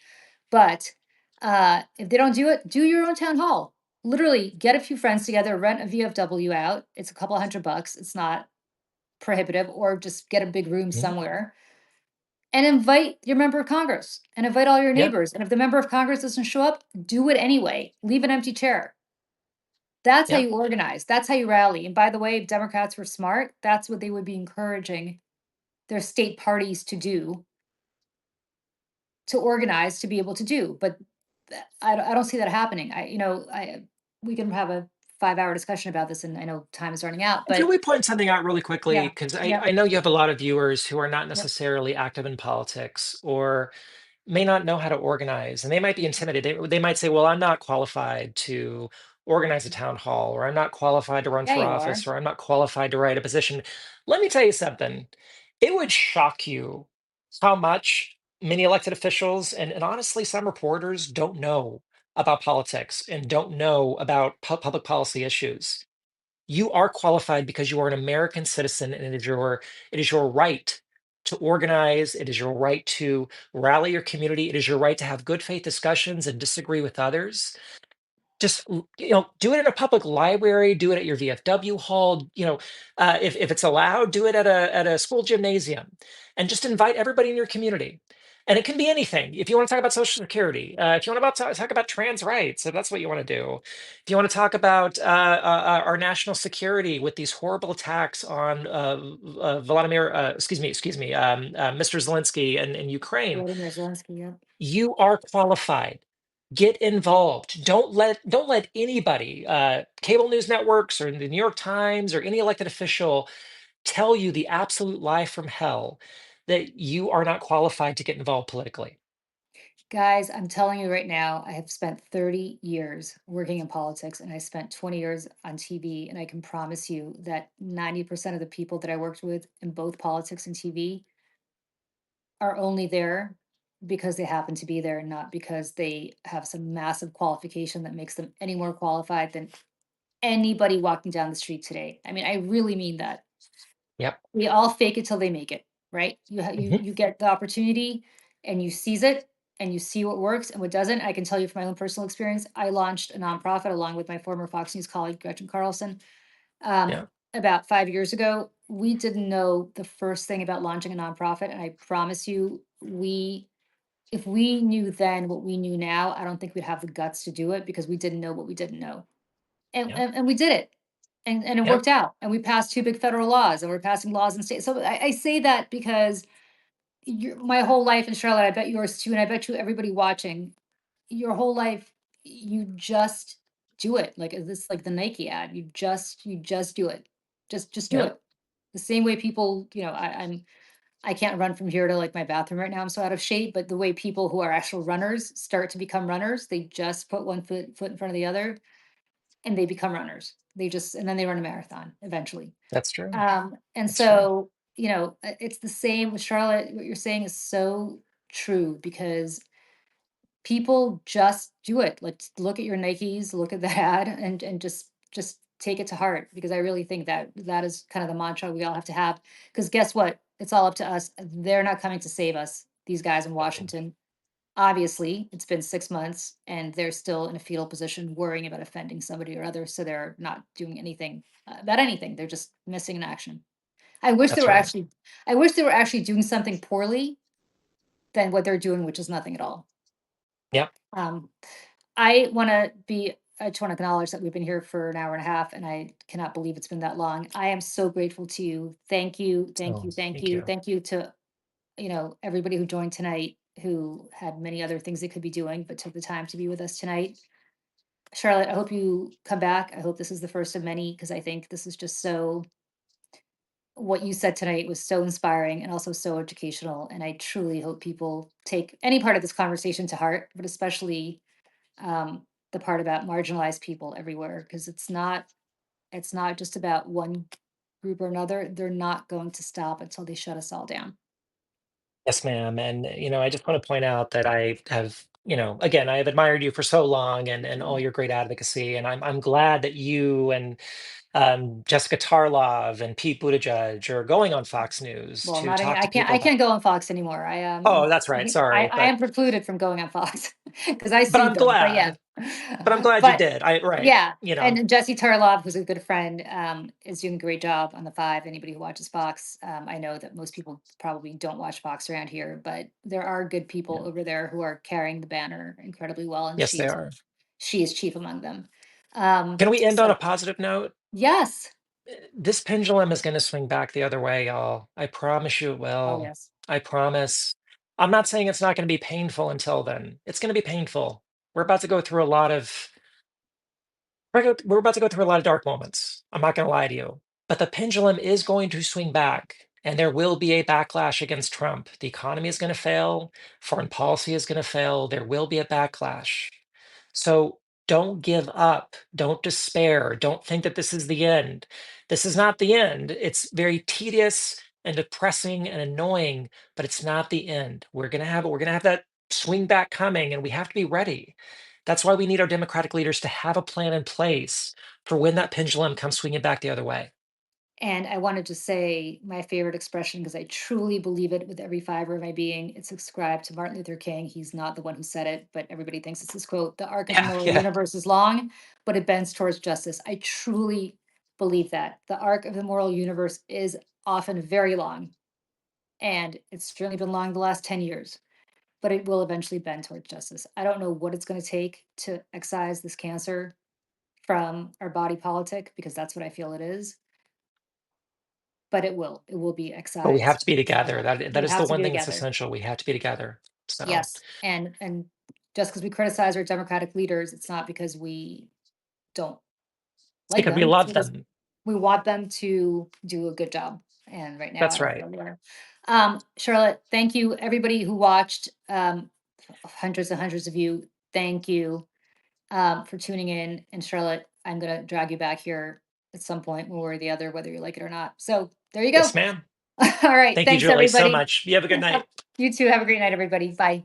But if they don't do it, do your own town hall. Literally, get a few friends together, rent a VFW out. It's a couple $100. It's not prohibitive, or just get a big room Mhm. somewhere and invite your member of Congress and invite all your Yeah. neighbors. And if the member of Congress doesn't show up, do it anyway. Leave an empty chair. That's how Yeah. you organize. That's how you rally. And by the way, if Democrats were smart, that's what they would be encouraging their state parties to do, to organize, to be able to do. But I don't see that happening. We can have a 5 hour discussion about this, and I know time is running out. And can But we point something out really quickly? yeah, Because yeah, I know you have a lot of viewers who are not yep, necessarily active in politics or may not know how to organize, and they might be intimidated. They might say, well, I'm not qualified to organize a town hall, or I'm not qualified to run yeah, for you are. office, or I'm not qualified to write a position. Let me tell you something. It would shock you how much many elected officials and honestly some reporters don't know about politics and don't know about public policy issues. You are qualified because you are an American citizen, and it is your right to organize. It is your right to rally your community. It is your right to have good faith discussions and disagree with others. Just do it in a public library, do it at your VFW hall, if it's allowed, do it at a school gymnasium, and just invite everybody in your community. And it can be anything. If you want to talk about Social Security, if you want to talk about trans rights, if that's what you want to do, if you want to talk about our national security with these horrible attacks on Vladimir, excuse me, Mr. Zelensky in Ukraine, Vladimir Zelensky, yep. you are qualified. Get involved. Don't let anybody, cable news networks or the New York Times or any elected official tell you the absolute lie from hell that you are not qualified to get involved politically. Guys, I'm telling you right now, I have spent 30 years working in politics, and I spent 20 years on TV. And I can promise you that 90% of the people that I worked with in both politics and TV are only there because they happen to be there, not because they have some massive qualification that makes them any more qualified than anybody walking down the street today. I mean, I really mean that. Yep. We all fake it till they make it, right? Hmm. You get the opportunity and you seize it and you see what works and what doesn't. I can tell you from my own personal experience, I launched a nonprofit along with my former Fox News colleague Gretchen Carlson Yeah. about 5 years ago. We didn't know the first thing about launching a nonprofit, and I promise you, we if we knew then what we knew now, I don't think we'd have the guts to do it, because we didn't know what we didn't know. And Yep. and we did it, and it Yep. worked out, and we passed 2 big federal laws, and we're passing laws in state. So I say that because my whole life in Charlotte, I bet yours too, and I bet you everybody watching, your whole life, you just do it. Like this, like the Nike ad. You just do it. Just do Yep. it. The same way people, I can't run from here to like my bathroom right now. I'm so out of shape. But the way people who are actual runners start to become runners, they just put one foot in front of the other, and they become runners. They just and then they run a marathon eventually. That's true. And That's true. so, it's the same with Charlotte. What you're saying is so true because people just do it. Like look at your Nikes, look at the ad, and just take it to heart because I really think that that is kind of the mantra we all have to have. Because guess what? It's all up to us. They're not coming to save us. These guys in No, Washington. Obviously, it's been 6 months and they're still in a fetal position, worrying about offending somebody or other. So they're not doing anything about anything. They're just missing in action. I wish they that's were right. actually. I wish they were actually doing something poorly than what they're doing, which is nothing at all. Yep. Um, I want to be. I just want to acknowledge that we've been here for an hour and a half, and I cannot believe it's been that long. I am so grateful to you. Thank you, thank Oh, you, thank thank you, you. thank you to everybody who joined tonight, who had many other things they could be doing, but took the time to be with us tonight. Charlotte, I hope you come back. I hope this is the first of many because I think this is just so. What you said tonight was so inspiring and also so educational, and I truly hope people take any part of this conversation to heart, but especially the part about marginalized people everywhere because it's not just about one group or another. They're not going to stop until they shut us all down. Yes, ma'am. And, I just want to point out that I have, again, I have admired you for so long and all your great advocacy. And I'm glad that you and Jessica Tarlov and Pete Buttigieg are going on Fox News Well, to not any. talk I to can't. people I about. can't go on Fox anymore. I Oh, that's right. I, Sorry, I but am precluded from going on Fox because I but sued I'm them. But yeah, glad. But I'm glad you but did. Right. yeah. You know. And Jesse Tarlov, who's a good friend, is doing a great job on the Five. Anybody who watches Fox, I know that most people probably don't watch Fox around here, but there are good people Yeah. over there who are carrying the banner incredibly well, and Yes, they are. she is chief among them. Can we end on a So positive note? yes, This pendulum is going to swing back the other way, y'all. I promise you it oh will. yes. I promise. I'm not saying it's not going to be painful until then. It's going to be painful. We're about to go through a lot of we're about to go through a lot of dark moments. I'm not going to lie to you. But the pendulum is going to swing back, and there will be a backlash against Trump. The economy is going to fail, foreign policy is going to fail. There will be a backlash. So don't give up. Don't despair. Don't think that this is the end. This is not the end. It's very tedious and depressing and annoying, but it's not the end. We're gonna have that swing back coming, and we have to be ready. That's why we need our democratic leaders to have a plan in place for when that pendulum comes swinging back the other way. And I wanted to say my favorite expression because I truly believe it with every fiber of my being. It's ascribed to Martin Luther King. He's not the one who said it, but everybody thinks it's his quote. The arc of the Yeah, moral yeah. universe is long, but it bends towards justice. I truly believe that. The arc of the moral universe is often very long, and it's certainly been long the last 10 years, but it will eventually bend towards justice. I don't know what it's going to take to excise this cancer from our body politic because that's what I feel it is, but it will. It will be But we have excised. to be together. That We is the have to one be thing that's together. essential. We have to be together. So Yes, and just because we criticize our Democratic leaders, it's not because we don't it's like because we them. It's love because them. we want them to do a good job. And right now, I That's don't right. feel there. Charlotte, thank you, everybody who watched. Hundreds and hundreds of you. Thank you for tuning in. And Charlotte, I'm gonna drag you back here at some point, one way or the other, whether you like it or not. So there you Yes, go. ma'am. All right. Thank you, Thanks, Julie, so everybody. much. You have a good night. You too. Have a great night, everybody. Bye.